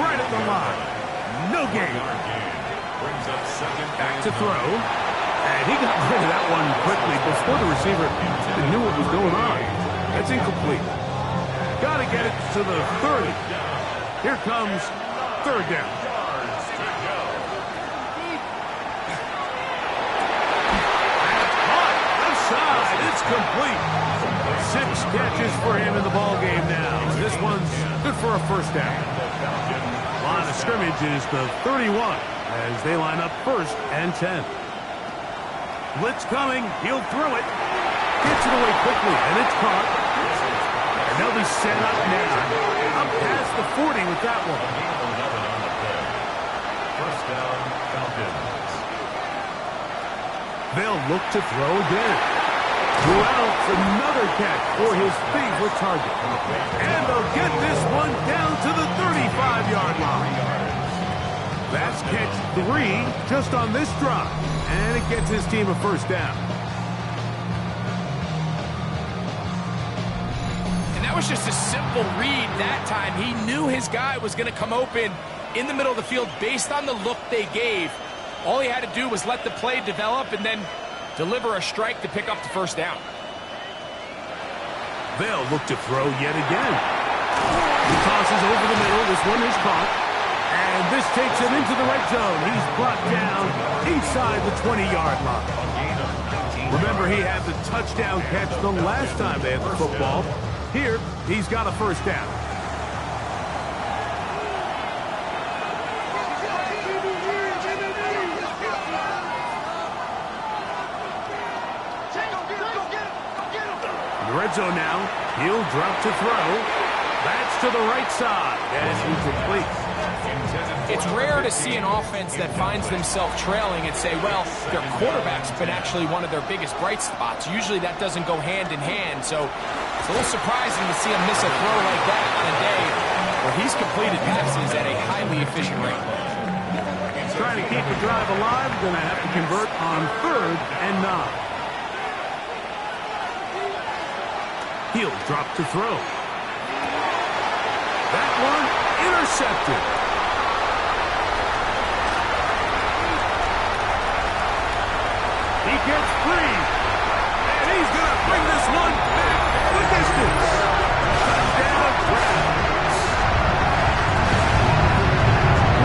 right at the line. No gain. Brings up second. Back to throw. And he got rid of that one quickly before the receiver even knew what was going on. That's incomplete. Got to get it to the 30. Here comes third down. It's complete. 6 catches for him in the ball game now. This one's good for a first down. Line of scrimmage is the 31 as they line up first and 10. Blitz coming. He'll throw it. Gets it away quickly, and it's caught. And they'll be set up now. Up past the 40 with that one. First down, Falcons. They'll look to throw again. Wells, another catch for his favorite target. And they'll get this one down to the 35-yard line. That's catch 3 just on this drive. And it gets his team a first down. And that was just a simple read that time. He knew his guy was going to come open in the middle of the field based on the look they gave. All he had to do was let the play develop and then deliver a strike to pick up the first down. They'll look to throw yet again. He tosses over the middle. This one is caught. And this takes him into the red zone. He's brought down inside the 20-yard line. Remember, he had the touchdown catch the last time they had the football. Here, he's got a first down. The red zone now. He'll drop to throw. That's to the right side. And incomplete. It's rare to see an offense that finds themselves trailing and say, well, their quarterback's been actually one of their biggest bright spots. Usually that doesn't go hand in hand. So it's a little surprising to see him miss a throw like that on a day where he's completed passes at a highly efficient rate. Trying to keep the drive alive. Going to have to convert on third and 9. He'll drop to throw. That one intercepted. He gets free. And he's going to bring this one back the distance. Touchdown, Browns.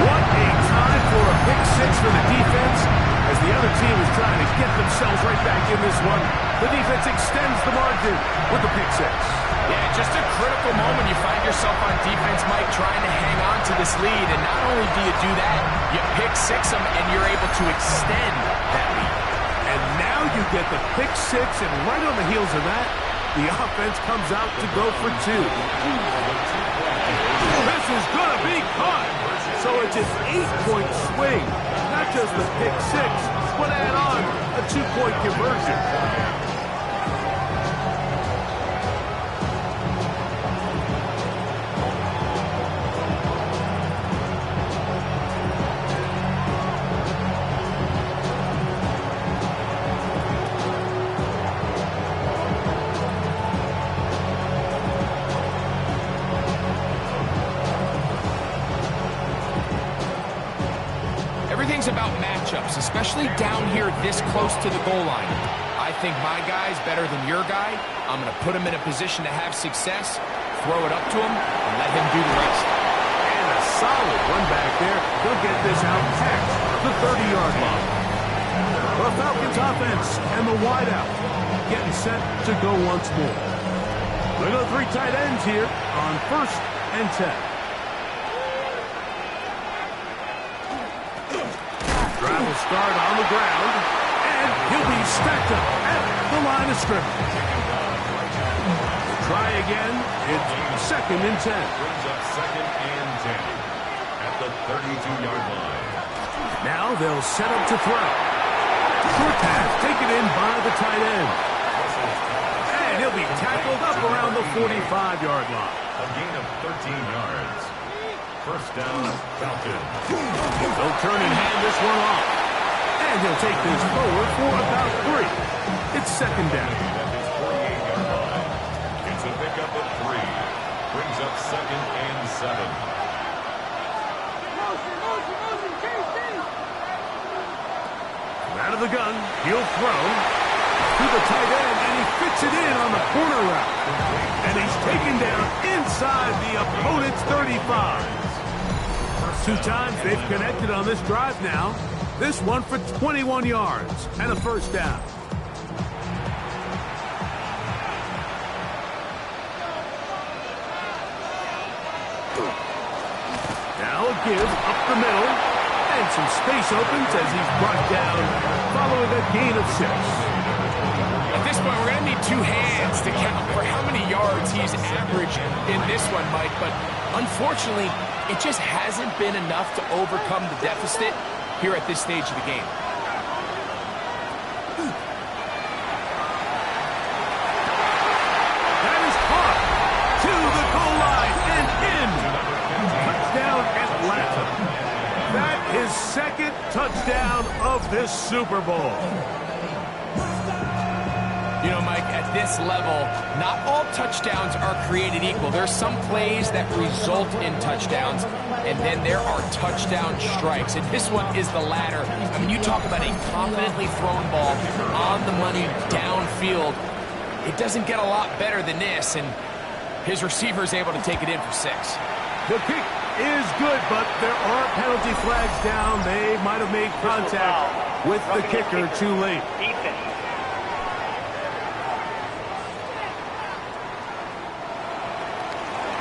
What a time for a pick 6 for the defense as the other team is trying to get themselves right back in this one. The defense extends the margin with the pick 6. Yeah, just a critical moment. You find yourself on defense, Mike, trying to hang on to this lead. And not only do you do that, you pick 6 them, and you're able to extend that lead. And now you get the pick 6, and right on the heels of that, the offense comes out to go for 2. This is going to be caught. So it's an 8-point swing. Not just the pick 6, but add on a 2-point conversion. thing's about matchups, especially down here this close to the goal line. I think my guy's better than your guy. I'm going to put him in a position to have success, throw it up to him, and let him do the rest. And a solid run back there. He'll get this out past the 30-yard line. The Falcons offense and the wideout getting set to go once more. They go 3 tight ends here on 1st and 10. Drive will start on the ground, and he'll be stacked up at the line of scrimmage. Try again. It's 2nd and 10. Brings up 2nd and 10 at the 32-yard line. Now they'll set up to throw. Short pass taken in by the tight end. And he'll be tackled up around the 45-yard line. A gain of 13 yards. 1st down, Falcons. They'll turn and hand this one off. And he'll take this forward for about 3. It's 2nd down. At his 48-yard line. It's a pickup of 3. Brings up 2nd and 7. Out of the gun, he'll throw to the tight end, and he fits it in on the corner route. And he's taken down inside the opponent's 35. 2 times they've connected on this drive now. This one for 21 yards and a 1st down. Now a give up the middle. And some space opens as he's brought down following a gain of 6. At this point, we're going to need 2 hands to count for how many yards he's averaged in this one, Mike. But unfortunately, it just hasn't been enough to overcome the deficit here at this stage of the game. That is caught to the goal line and in. Touchdown Atlanta. That is 2nd touchdown of this Super Bowl. You know, Mike, at this level, not all touchdowns are created equal. There's some plays that result in touchdowns, and then there are touchdown strikes. And this one is the latter. I mean, you talk about a confidently thrown ball on the money downfield. It doesn't get a lot better than this, and his receiver is able to take it in for 6. The kick is good, but there are penalty flags down. They might have made contact with the kicker too late. Defense.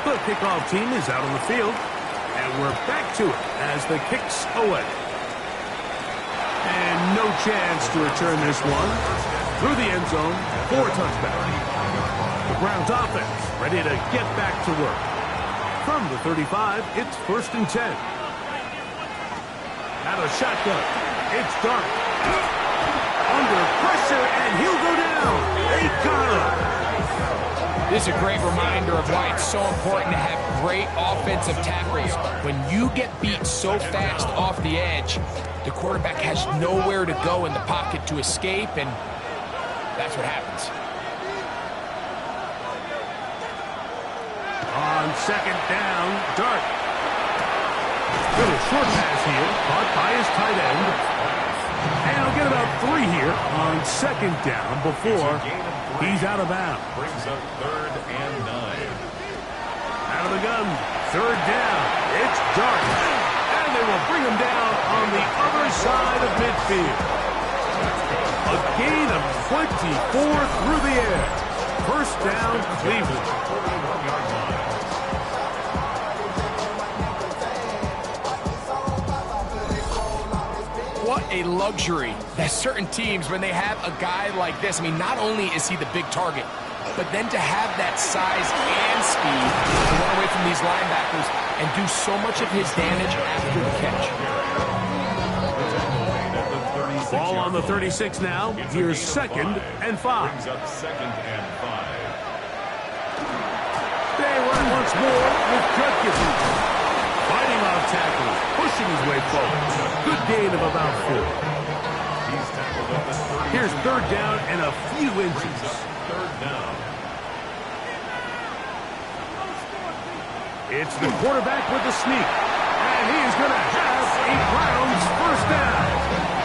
The kickoff team is out on the field, and we're back to it as the kick's away. And no chance to return this one through the end zone for a touchback. The Browns offense ready to get back to work. From the 35, it's 1st and 10. Out of shotgun, it's Dark. Under pressure, and he'll go down. They got him. This is a great reminder of why it's so important to have great offensive tackles. When you get beat so fast off the edge, the quarterback has nowhere to go in the pocket to escape, and that's what happens. On 2nd down, Dark. Little short pass here, caught by his tight end. And he'll get about 3 here on 2nd down before he's out of bounds. Brings up 3rd and 9. Out of the gun, 3rd down. It's Dark. And they will bring him down on the other side of midfield. A gain of 24 through the air. 1st down, Cleveland. What a luxury that certain teams, when they have a guy like this, I mean, not only is he the big target, but then to have that size and speed to run away from these linebackers and do so much of his damage after the catch. Ball on the 36 now. Here's 2nd and 5. Brings up 2nd and 5. They run once more with Judkins. Fighting off tackles, pushing his way forward. Good gain of about 4. He's tackled at the 30. Here's 3rd down and a few inches. Brings up 3rd down. It's the quarterback with the sneak. And And he is going to have a Browns first down.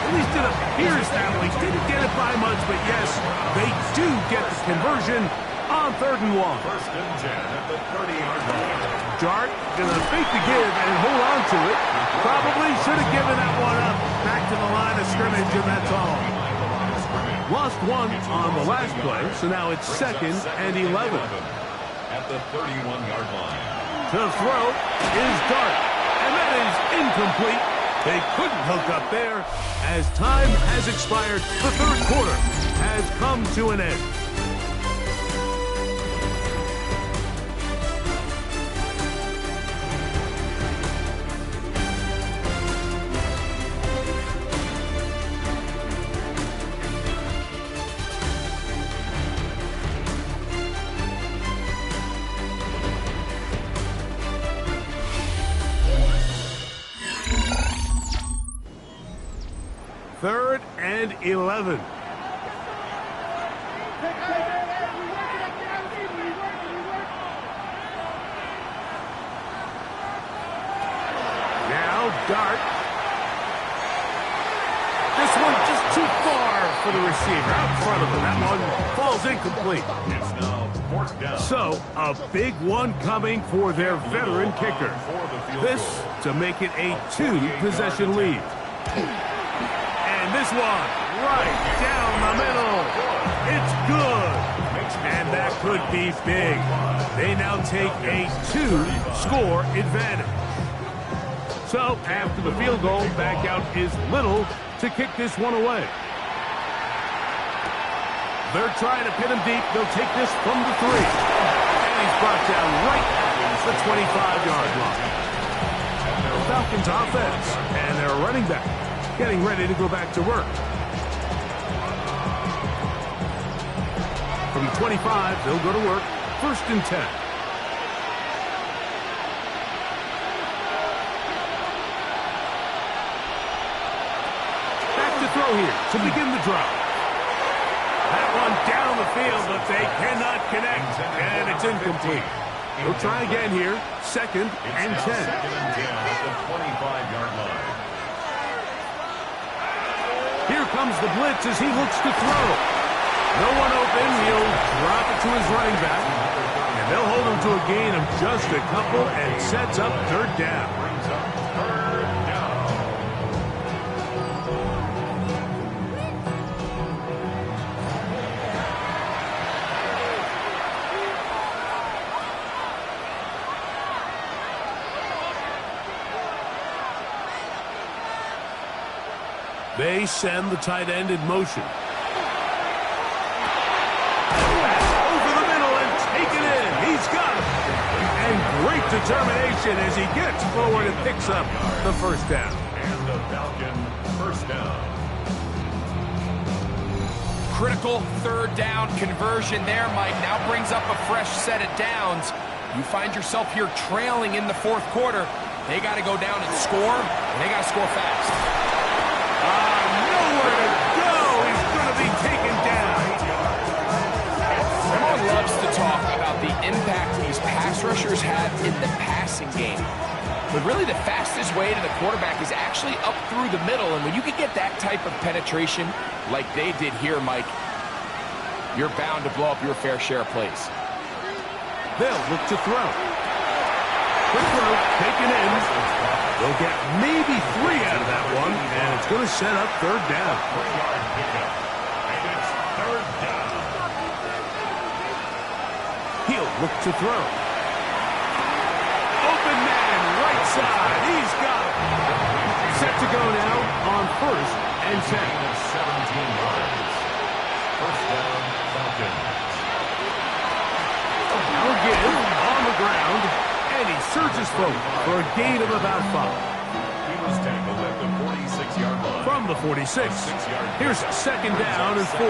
At least it appears that way. Didn't get it by much, but yes, they do get the conversion on 3rd and 1. First and 10 at the 30-yard line. Dart going to fake the give and hold on to it. Probably should have given that one up. Back to the line of scrimmage, and that's all. Lost one on the last play, so now it's 2nd and 11. At the 31-yard line. To throw is Dart, and that is incomplete. They couldn't hook up there. As time has expired, the 3rd quarter has come to an end. Third and 11. Now Dart. This one just too far for the receiver. Out in front of him. That one falls incomplete. It's now 4th down. So, a big one coming for their veteran kicker. This to make it a 2-possession lead. And this one, right down the middle. It's good. And that could be big. They now take a 2-score advantage. So, after the field goal, back out is Little to kick this one away. They're trying to pin him deep. They'll take this from the 3. And he's brought down right at the 25-yard line. The Falcons offense and their running back getting ready to go back to work. From the 25, they'll go to work. 1st and 10. Back to throw here to begin the drive. That one down the field, but they cannot connect, and it's incomplete. They'll try again here. 2nd and 10. 2nd and 10 at the 25-yard line. Here comes the blitz as he looks to throw. No one open. He'll drop it to his running back. And they'll hold him to a gain of just a couple and sets up 3rd down. Brings up 3rd down. They send the tight end in motion. Over the middle and take it in. He's got it. And great determination as he gets forward and picks up the 1st down. And the Falcon 1st down. Critical 3rd down conversion there, Mike. Now brings up a fresh set of downs. You find yourself here trailing in the 4th quarter. They got to go down and score, and they got to score fast. Nowhere to go. He's going to be taken down. Everyone loves to talk about the impact these pass rushers have in the passing game. But really the fastest way to the quarterback is actually up through the middle. And when you can get that type of penetration like they did here, Mike, you're bound to blow up your fair share of plays. They'll look to throw. Quick throw, taken in. They'll get maybe 3 out of that one, and it's going to set up 3rd down. 3-yard pickup. And it's 3rd down. He'll look to throw. Open man, right side. He's got it. Set to go now on 1st and 10. 17 yards. 1st down, Falcons. Now again, on the ground, and he surges forward for a gain of about 5. He was tackled at the 46-yard line. From the 46, here's 2nd down and 4.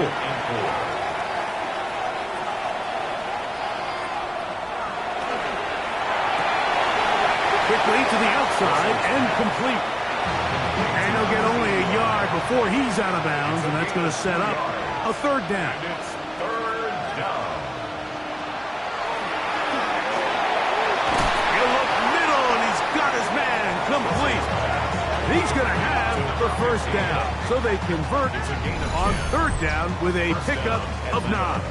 Quickly to the outside and complete. And he'll get only a yard before he's out of bounds, and that's going to set up a 3rd down. And it's 3rd down. He'll look middle, and he's got his man complete. He's going to have the first down. So they convert on third down with a pickup of 9.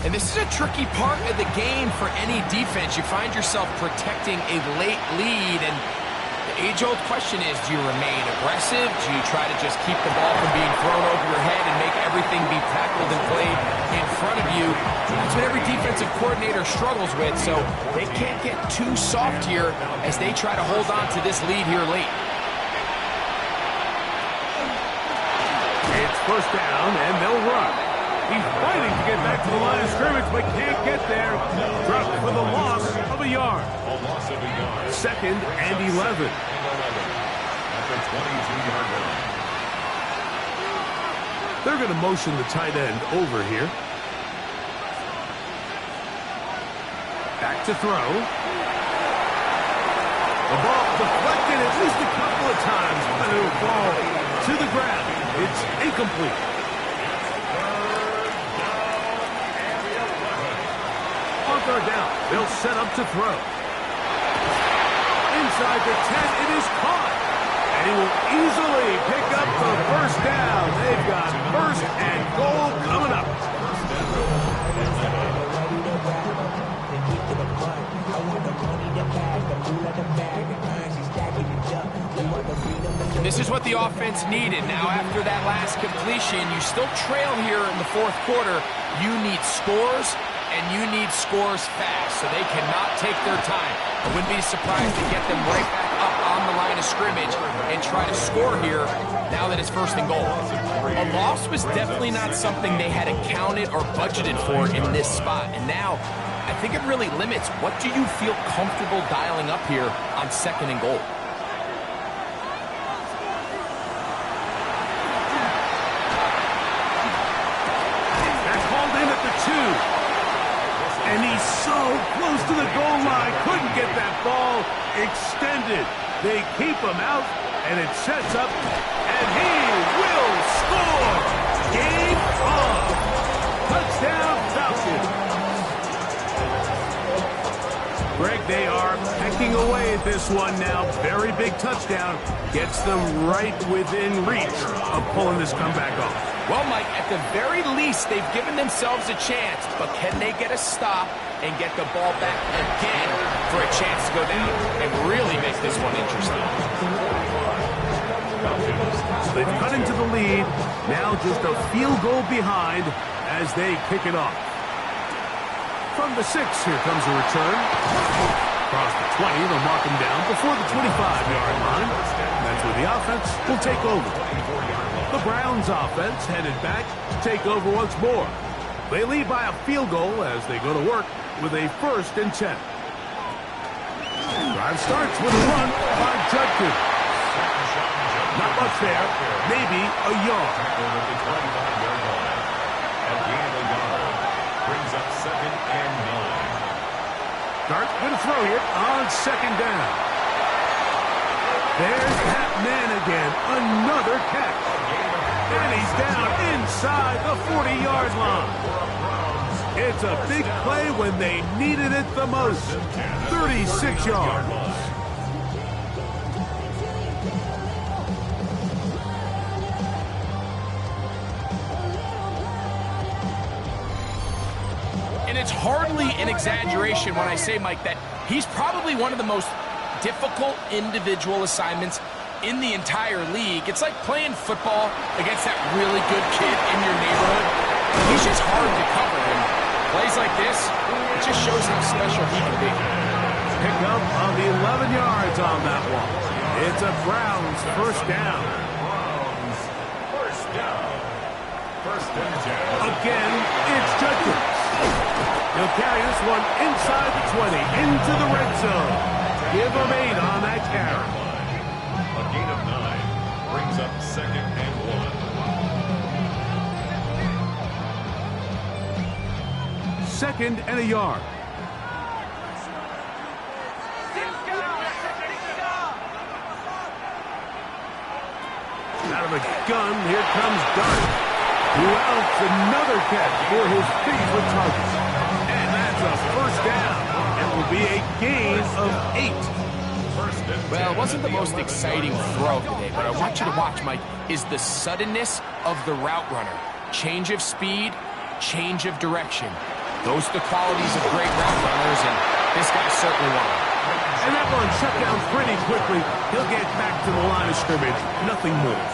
And this is a tricky part of the game for any defense. You find yourself protecting a late lead, and the age-old question is, do you remain aggressive? Do you try to just keep the ball from being thrown over your head and make everything be tackled and played in front of you? That's what every defensive coordinator struggles with, so they can't get too soft here as they try to hold on to this lead here late. It's first down, and they'll run. He's fighting to get back to the line of scrimmage, but can't get there. Dropped for the loss of a yard. Second and 11. At the 22-yard line. They're going to motion the tight end over here. Back to throw. The ball deflected at least a couple of times, but it'll fall to the ground. It's incomplete. On third down, they'll set up to throw. Inside the 10, it is caught. And he will easily pick up the first down. They've got first and goal coming up. This is what the offense needed. Now, after that last completion, you still trail here in the fourth quarter. You need scores, and you need scores fast, so they cannot take their time. I wouldn't be surprised to get them right back up on the line of scrimmage and try to score here now that it's first and goal. A loss was definitely not something they had accounted or budgeted for in this spot, and now I think it really limits what do you feel comfortable dialing up here on second and goal. And he's so close to the goal line, couldn't get that ball extended. They keep him out, and it sets up, and he will score. Game on. Touchdown, Falcons. Greg, they are pecking away at this one now. Very big touchdown. Gets them right within reach of pulling this comeback off. Well, Mike, at the very least, they've given themselves a chance, but can they get a stop and get the ball back again for a chance to go down and really make this one interesting? So they've cut into the lead, now just a field goal behind as they kick it off. From the 6, here comes a return. Across the 20, they'll mark him down before the 25-yard line. That's where the offense will take over. The Browns offense headed back to take over once more. They lead by a field goal as they go to work with a first and 10. Drive starts with a run by Judkins. Not much there, maybe a yard. Over the 25-yard line. And gain of a yard brings up second and 9. Dart going to throw here on second down. There's that man again, another catch. And he's down inside the 40-yard line. It's a big play when they needed it the most. 36 yards. And it's hardly an exaggeration when I say, Mike, that he's probably one of the most difficult individual assignments in the entire league. It's like playing football against that really good kid in your neighborhood. He's just hard to cover, and plays like this, it just shows how special he can be. Pick up on the 11 yards on that one. It's a Browns first down. Browns first down. First and 10. Again, it's Judkins. He'll carry this one inside the 20, into the red zone. Give him 8 on that carry. A gain of 9 brings up second and 1. Second and a yard. Out of the gun, here comes Dart, who outs another catch for his favorite target. And that's a first down. It will be a gain of 8. Well, it wasn't the most exciting throw today, but I want you to watch, Mike, is the suddenness of the route runner. Change of speed, change of direction. Those are the qualities of great route runners, and this guy certainly one of them. And that one shut down pretty quickly. He'll get back to the line of scrimmage. Nothing more.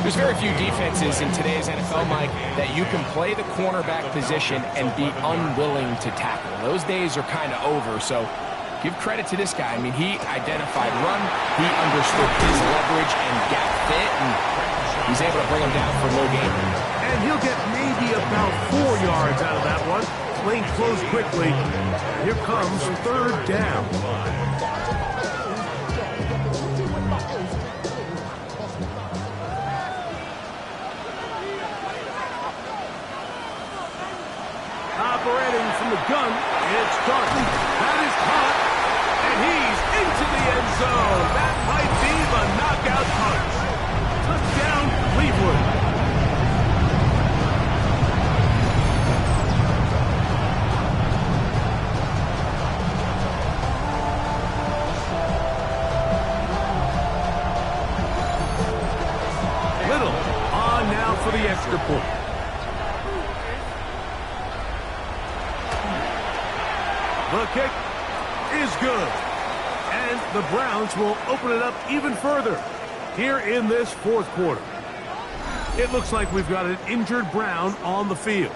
There's very few defenses in today's NFL, Mike, that you can play the cornerback position and be unwilling to tackle. Those days are kind of over, so give credit to this guy. I mean, he identified run, he understood his leverage and gap fit, and he's able to bring him down for no gain. And he'll get maybe about 4 yards out of that one. Lane closed quickly. Here comes third down. Operating from the gun, it's Darton. That is caught, and he's into the end zone. That might be the knockout punch. Touchdown, Cleveland. Little on now for the extra point. The kick is good. And the Browns will open it up even further here in this fourth quarter. It looks like we've got an injured Brown on the field.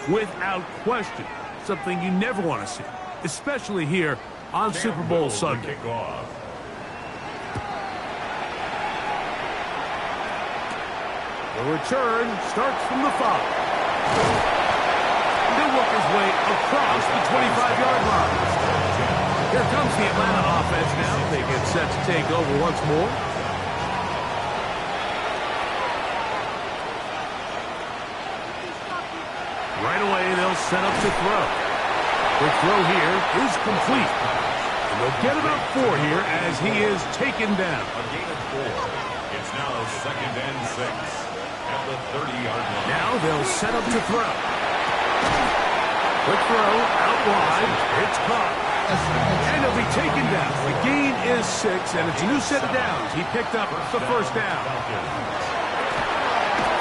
Without question, something you never want to see, especially here on Super Bowl Sunday. The return starts from the 5. He'll work his way across the 25-yard line. Here comes the Atlanta offense now. They get set to take over once more. Right away, they'll set up to throw. The throw here is complete. And they'll get about 4 here as he is taken down. A gain of 4. It's now 2nd and 6 at the 30-yard line. Now they'll set up to throw. Quick throw, out wide, it's caught. And he'll be taken down. The gain is 6, and it's a new set of downs. He picked up the first down.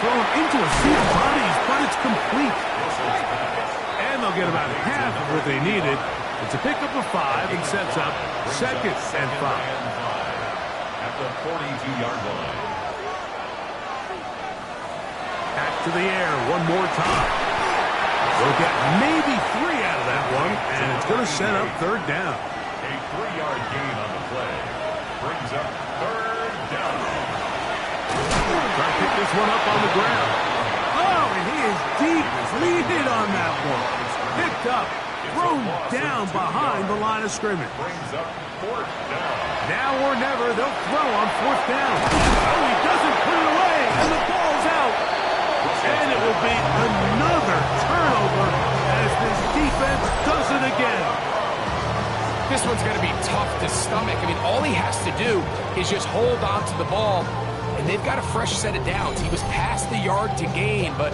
Thrown into a sea of bodies, but it's complete. And they'll get about half of what they needed. It's a pickup of 5 and sets up 2nd and 5. At the 42-yard line. Back to the air one more time. They'll get maybe 3 out of that one, and it's going to set up third down. A 3-yard gain on the play brings up third down. Try to pick this one up on the ground. Oh, and he is deep leaded on that one. Picked up, thrown down behind the line of scrimmage. Brings up 4th down. Now or never, they'll throw on 4th down. Oh, he doesn't put it away, and the ball's out. And it will be another turnover as this defense does it again. This one's going to be tough to stomach. I mean, all he has to do is just hold on to the ball, and they've got a fresh set of downs. He was past the yard to gain, but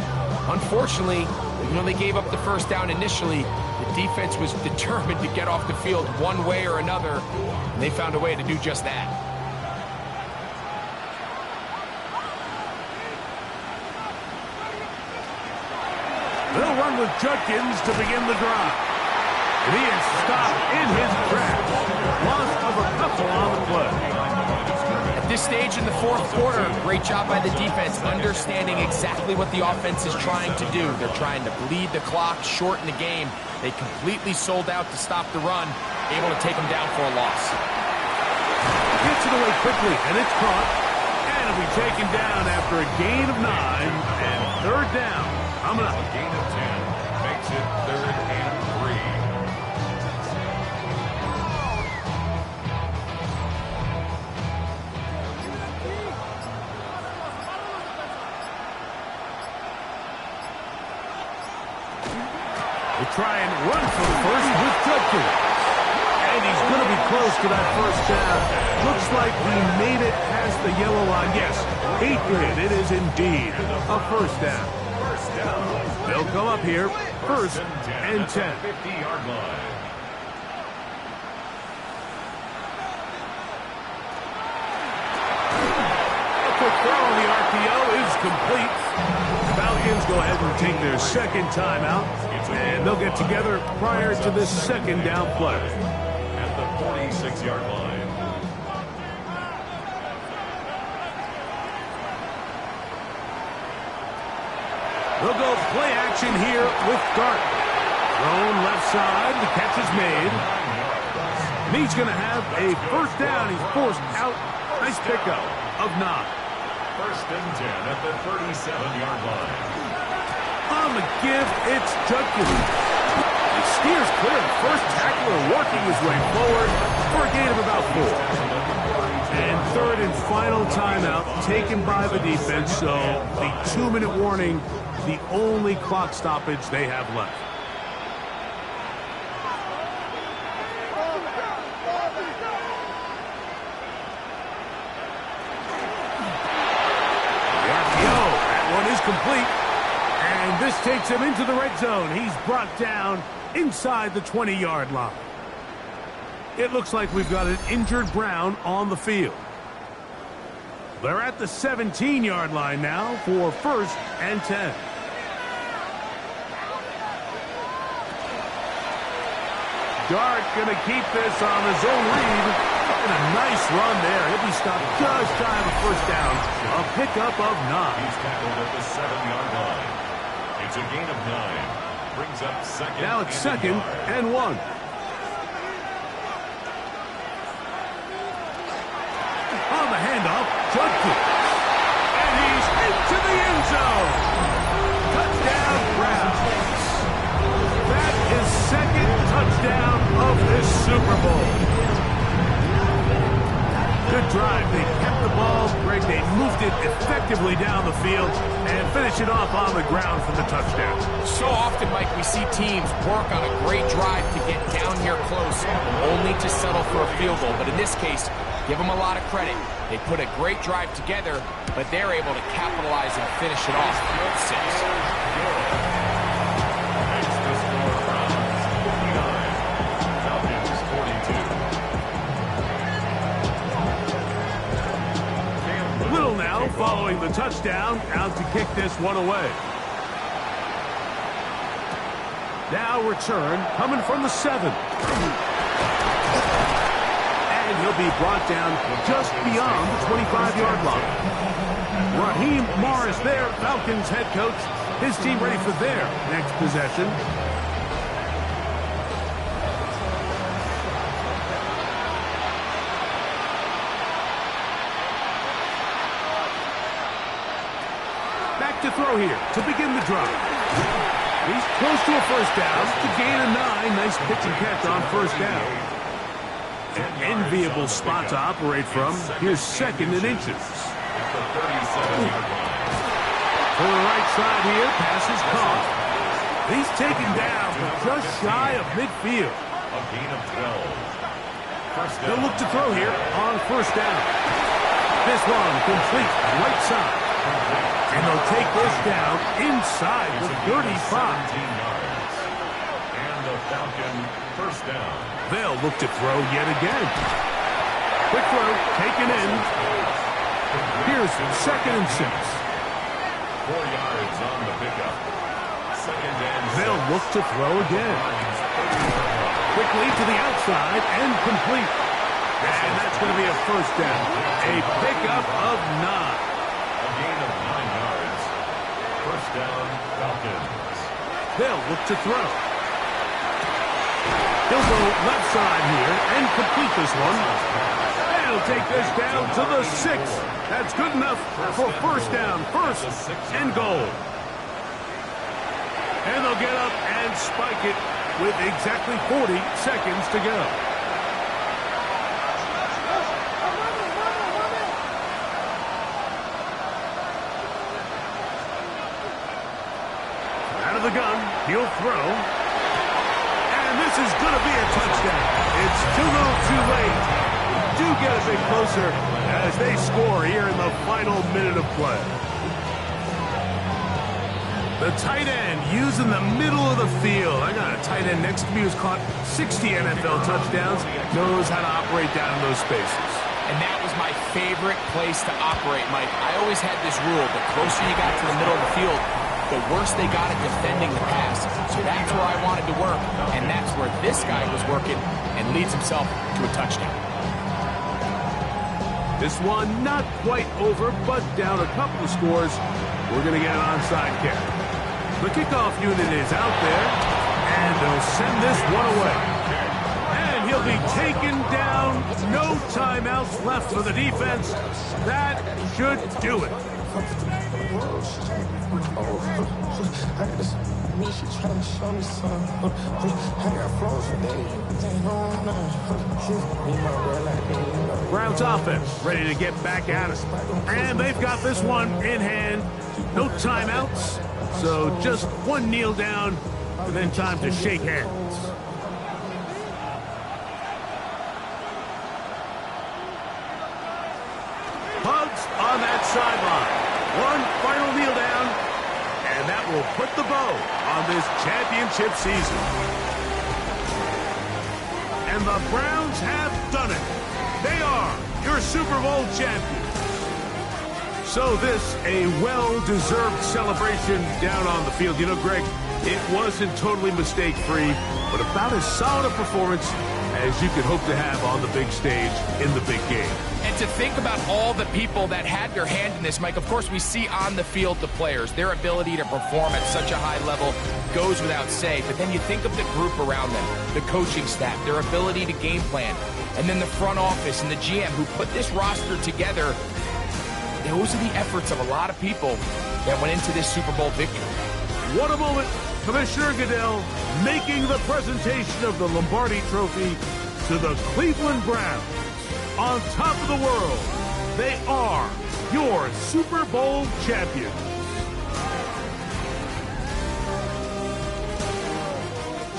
unfortunately, even though they gave up the first down initially, the defense was determined to get off the field one way or another, and they found a way to do just that. They'll run with Judkins to begin the drive. And he is stopped in his tracks. Loss of a couple on the play. At this stage in the fourth quarter, great job by the defense, understanding exactly what the offense is trying to do. They're trying to bleed the clock, shorten the game. They completely sold out to stop the run, able to take them down for a loss. Gets it away quickly, and it's caught. And it'll be taken down after a gain of 9 and third down. Coming up. A gain of 10 makes it 3rd and 3. We'll try and run for the first with Judkins. And he's going to be close to that first down. Looks like he made it past the yellow line. Yes, he did. It is indeed a first down. They'll come up here, 1st and 10. 50-yard line. throw on the RPO is complete. Falcons go ahead and take their second timeout, and they'll get together prior to this second down play. At the 46-yard line. They'll go play action here with Dart. Thrown left side, the catch is made. And he's going to have a first down. He's forced out. Nice pickup of 9. First and 10 at the 37-yard line. On the give, it's Judkins. He steers clear. The first tackler working his way forward for a gain of about 4. And third and final timeout taken by the defense. So the 2-minute warning, the only clock stoppage they have left. Complete, and this takes him into the red zone. He's brought down inside the 20-yard line. It looks like we've got an injured Brown on the field. They're at the 17-yard line now for first and 10. Dart going to keep this on his own read. And a nice run there. He'll be stopped just shy of a first down. A pickup of 9. He's tackled at the 7-yard line. It's a gain of 9. Brings up second. Now it's second and 1. On the handoff, Judkins. And he's into the end zone. Touchdown, Browns. That is second touchdown of this Super Bowl. Good drive. They kept the ball. Greg, they moved it effectively down the field and finished it off on the ground for the touchdown. So often, Mike, we see teams work on a great drive to get down here close, only to settle for a field goal. But in this case, give them a lot of credit. They put a great drive together, but they're able to capitalize and finish it off with 6. Makes the score Browns 49, Falcons 42. Little now following the touchdown, out to kick this one away. Now return coming from the 7. And he'll be brought down just beyond the 25-yard line. Raheem Morris there, Falcons head coach. His team ready for their next possession. To throw here to begin the drive. He's close to a first down to gain a 9. Nice pitch and catch on first down. An enviable spot to operate from. Here's second and inches. To the right side here, pass is caught. He's taken down just shy of midfield. A gain of 12. First down. They'll look to throw here on first down. This one complete right side. And they'll take this down inside the 35. And the Falcon first down. They'll look to throw yet again. Quick throw, taken in. Here's second and 6. 4 yards on the pickup. Second and 6. They'll look to throw again. Quickly to the outside and complete. And that's going to be a first down. A pickup of 9. Gain of 9 yards. First down, Falcons. They'll look to throw. He'll go left side here and complete this one. And he'll take this down to the 6. That's good enough for first down. First and goal. And they'll get up and spike it with exactly 40 seconds to go. The gun, he'll throw, and this is going to be a touchdown. It's too little too late. Do get a bit closer as they score here in the final minute of play. The tight end using the middle of the field. I got a tight end next to me who's caught 60 NFL touchdowns, knows how to operate down in those spaces. And that was my favorite place to operate, Mike. I always had this rule: the closer you got to the middle of the field, the worse they got at defending the pass. So that's where I wanted to work, and that's where this guy was working and leads himself to a touchdown. This one not quite over, but down a couple of scores. We're going to get an onside kick. The kickoff unit is out there, and they'll send this one away. And he'll be taken down. No timeouts left for the defense. That should do it. Browns offense ready to get back at it. And they've got this one in hand. No timeouts. So just one kneel down and then time to shake hands. Hugs on that sideline. One final kneel down, and that will put the bow on this championship season. And the Browns have done it. They are your Super Bowl champions. So this, a well-deserved celebration down on the field. You know, Greg, it wasn't totally mistake-free, but about as solid a performance as you could hope to have on the big stage in the big game. And to think about all the people that had their hand in this, Mike, of course we see on the field the players. Their ability to perform at such a high level goes without say. But then you think of the group around them, the coaching staff, their ability to game plan, and then the front office and the GM who put this roster together. Those are the efforts of a lot of people that went into this Super Bowl victory. What a moment. Commissioner Goodell making the presentation of the Lombardi Trophy to the Cleveland Browns. On top of the world, they are your Super Bowl champions.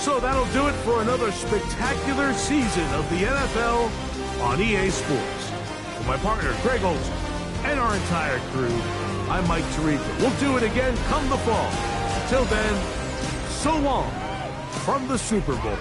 So that'll do it for another spectacular season of the NFL on EA Sports. For my partner, Greg Olson, and our entire crew, I'm Mike Tirico. We'll do it again come the fall. Until then, so long from the Super Bowl.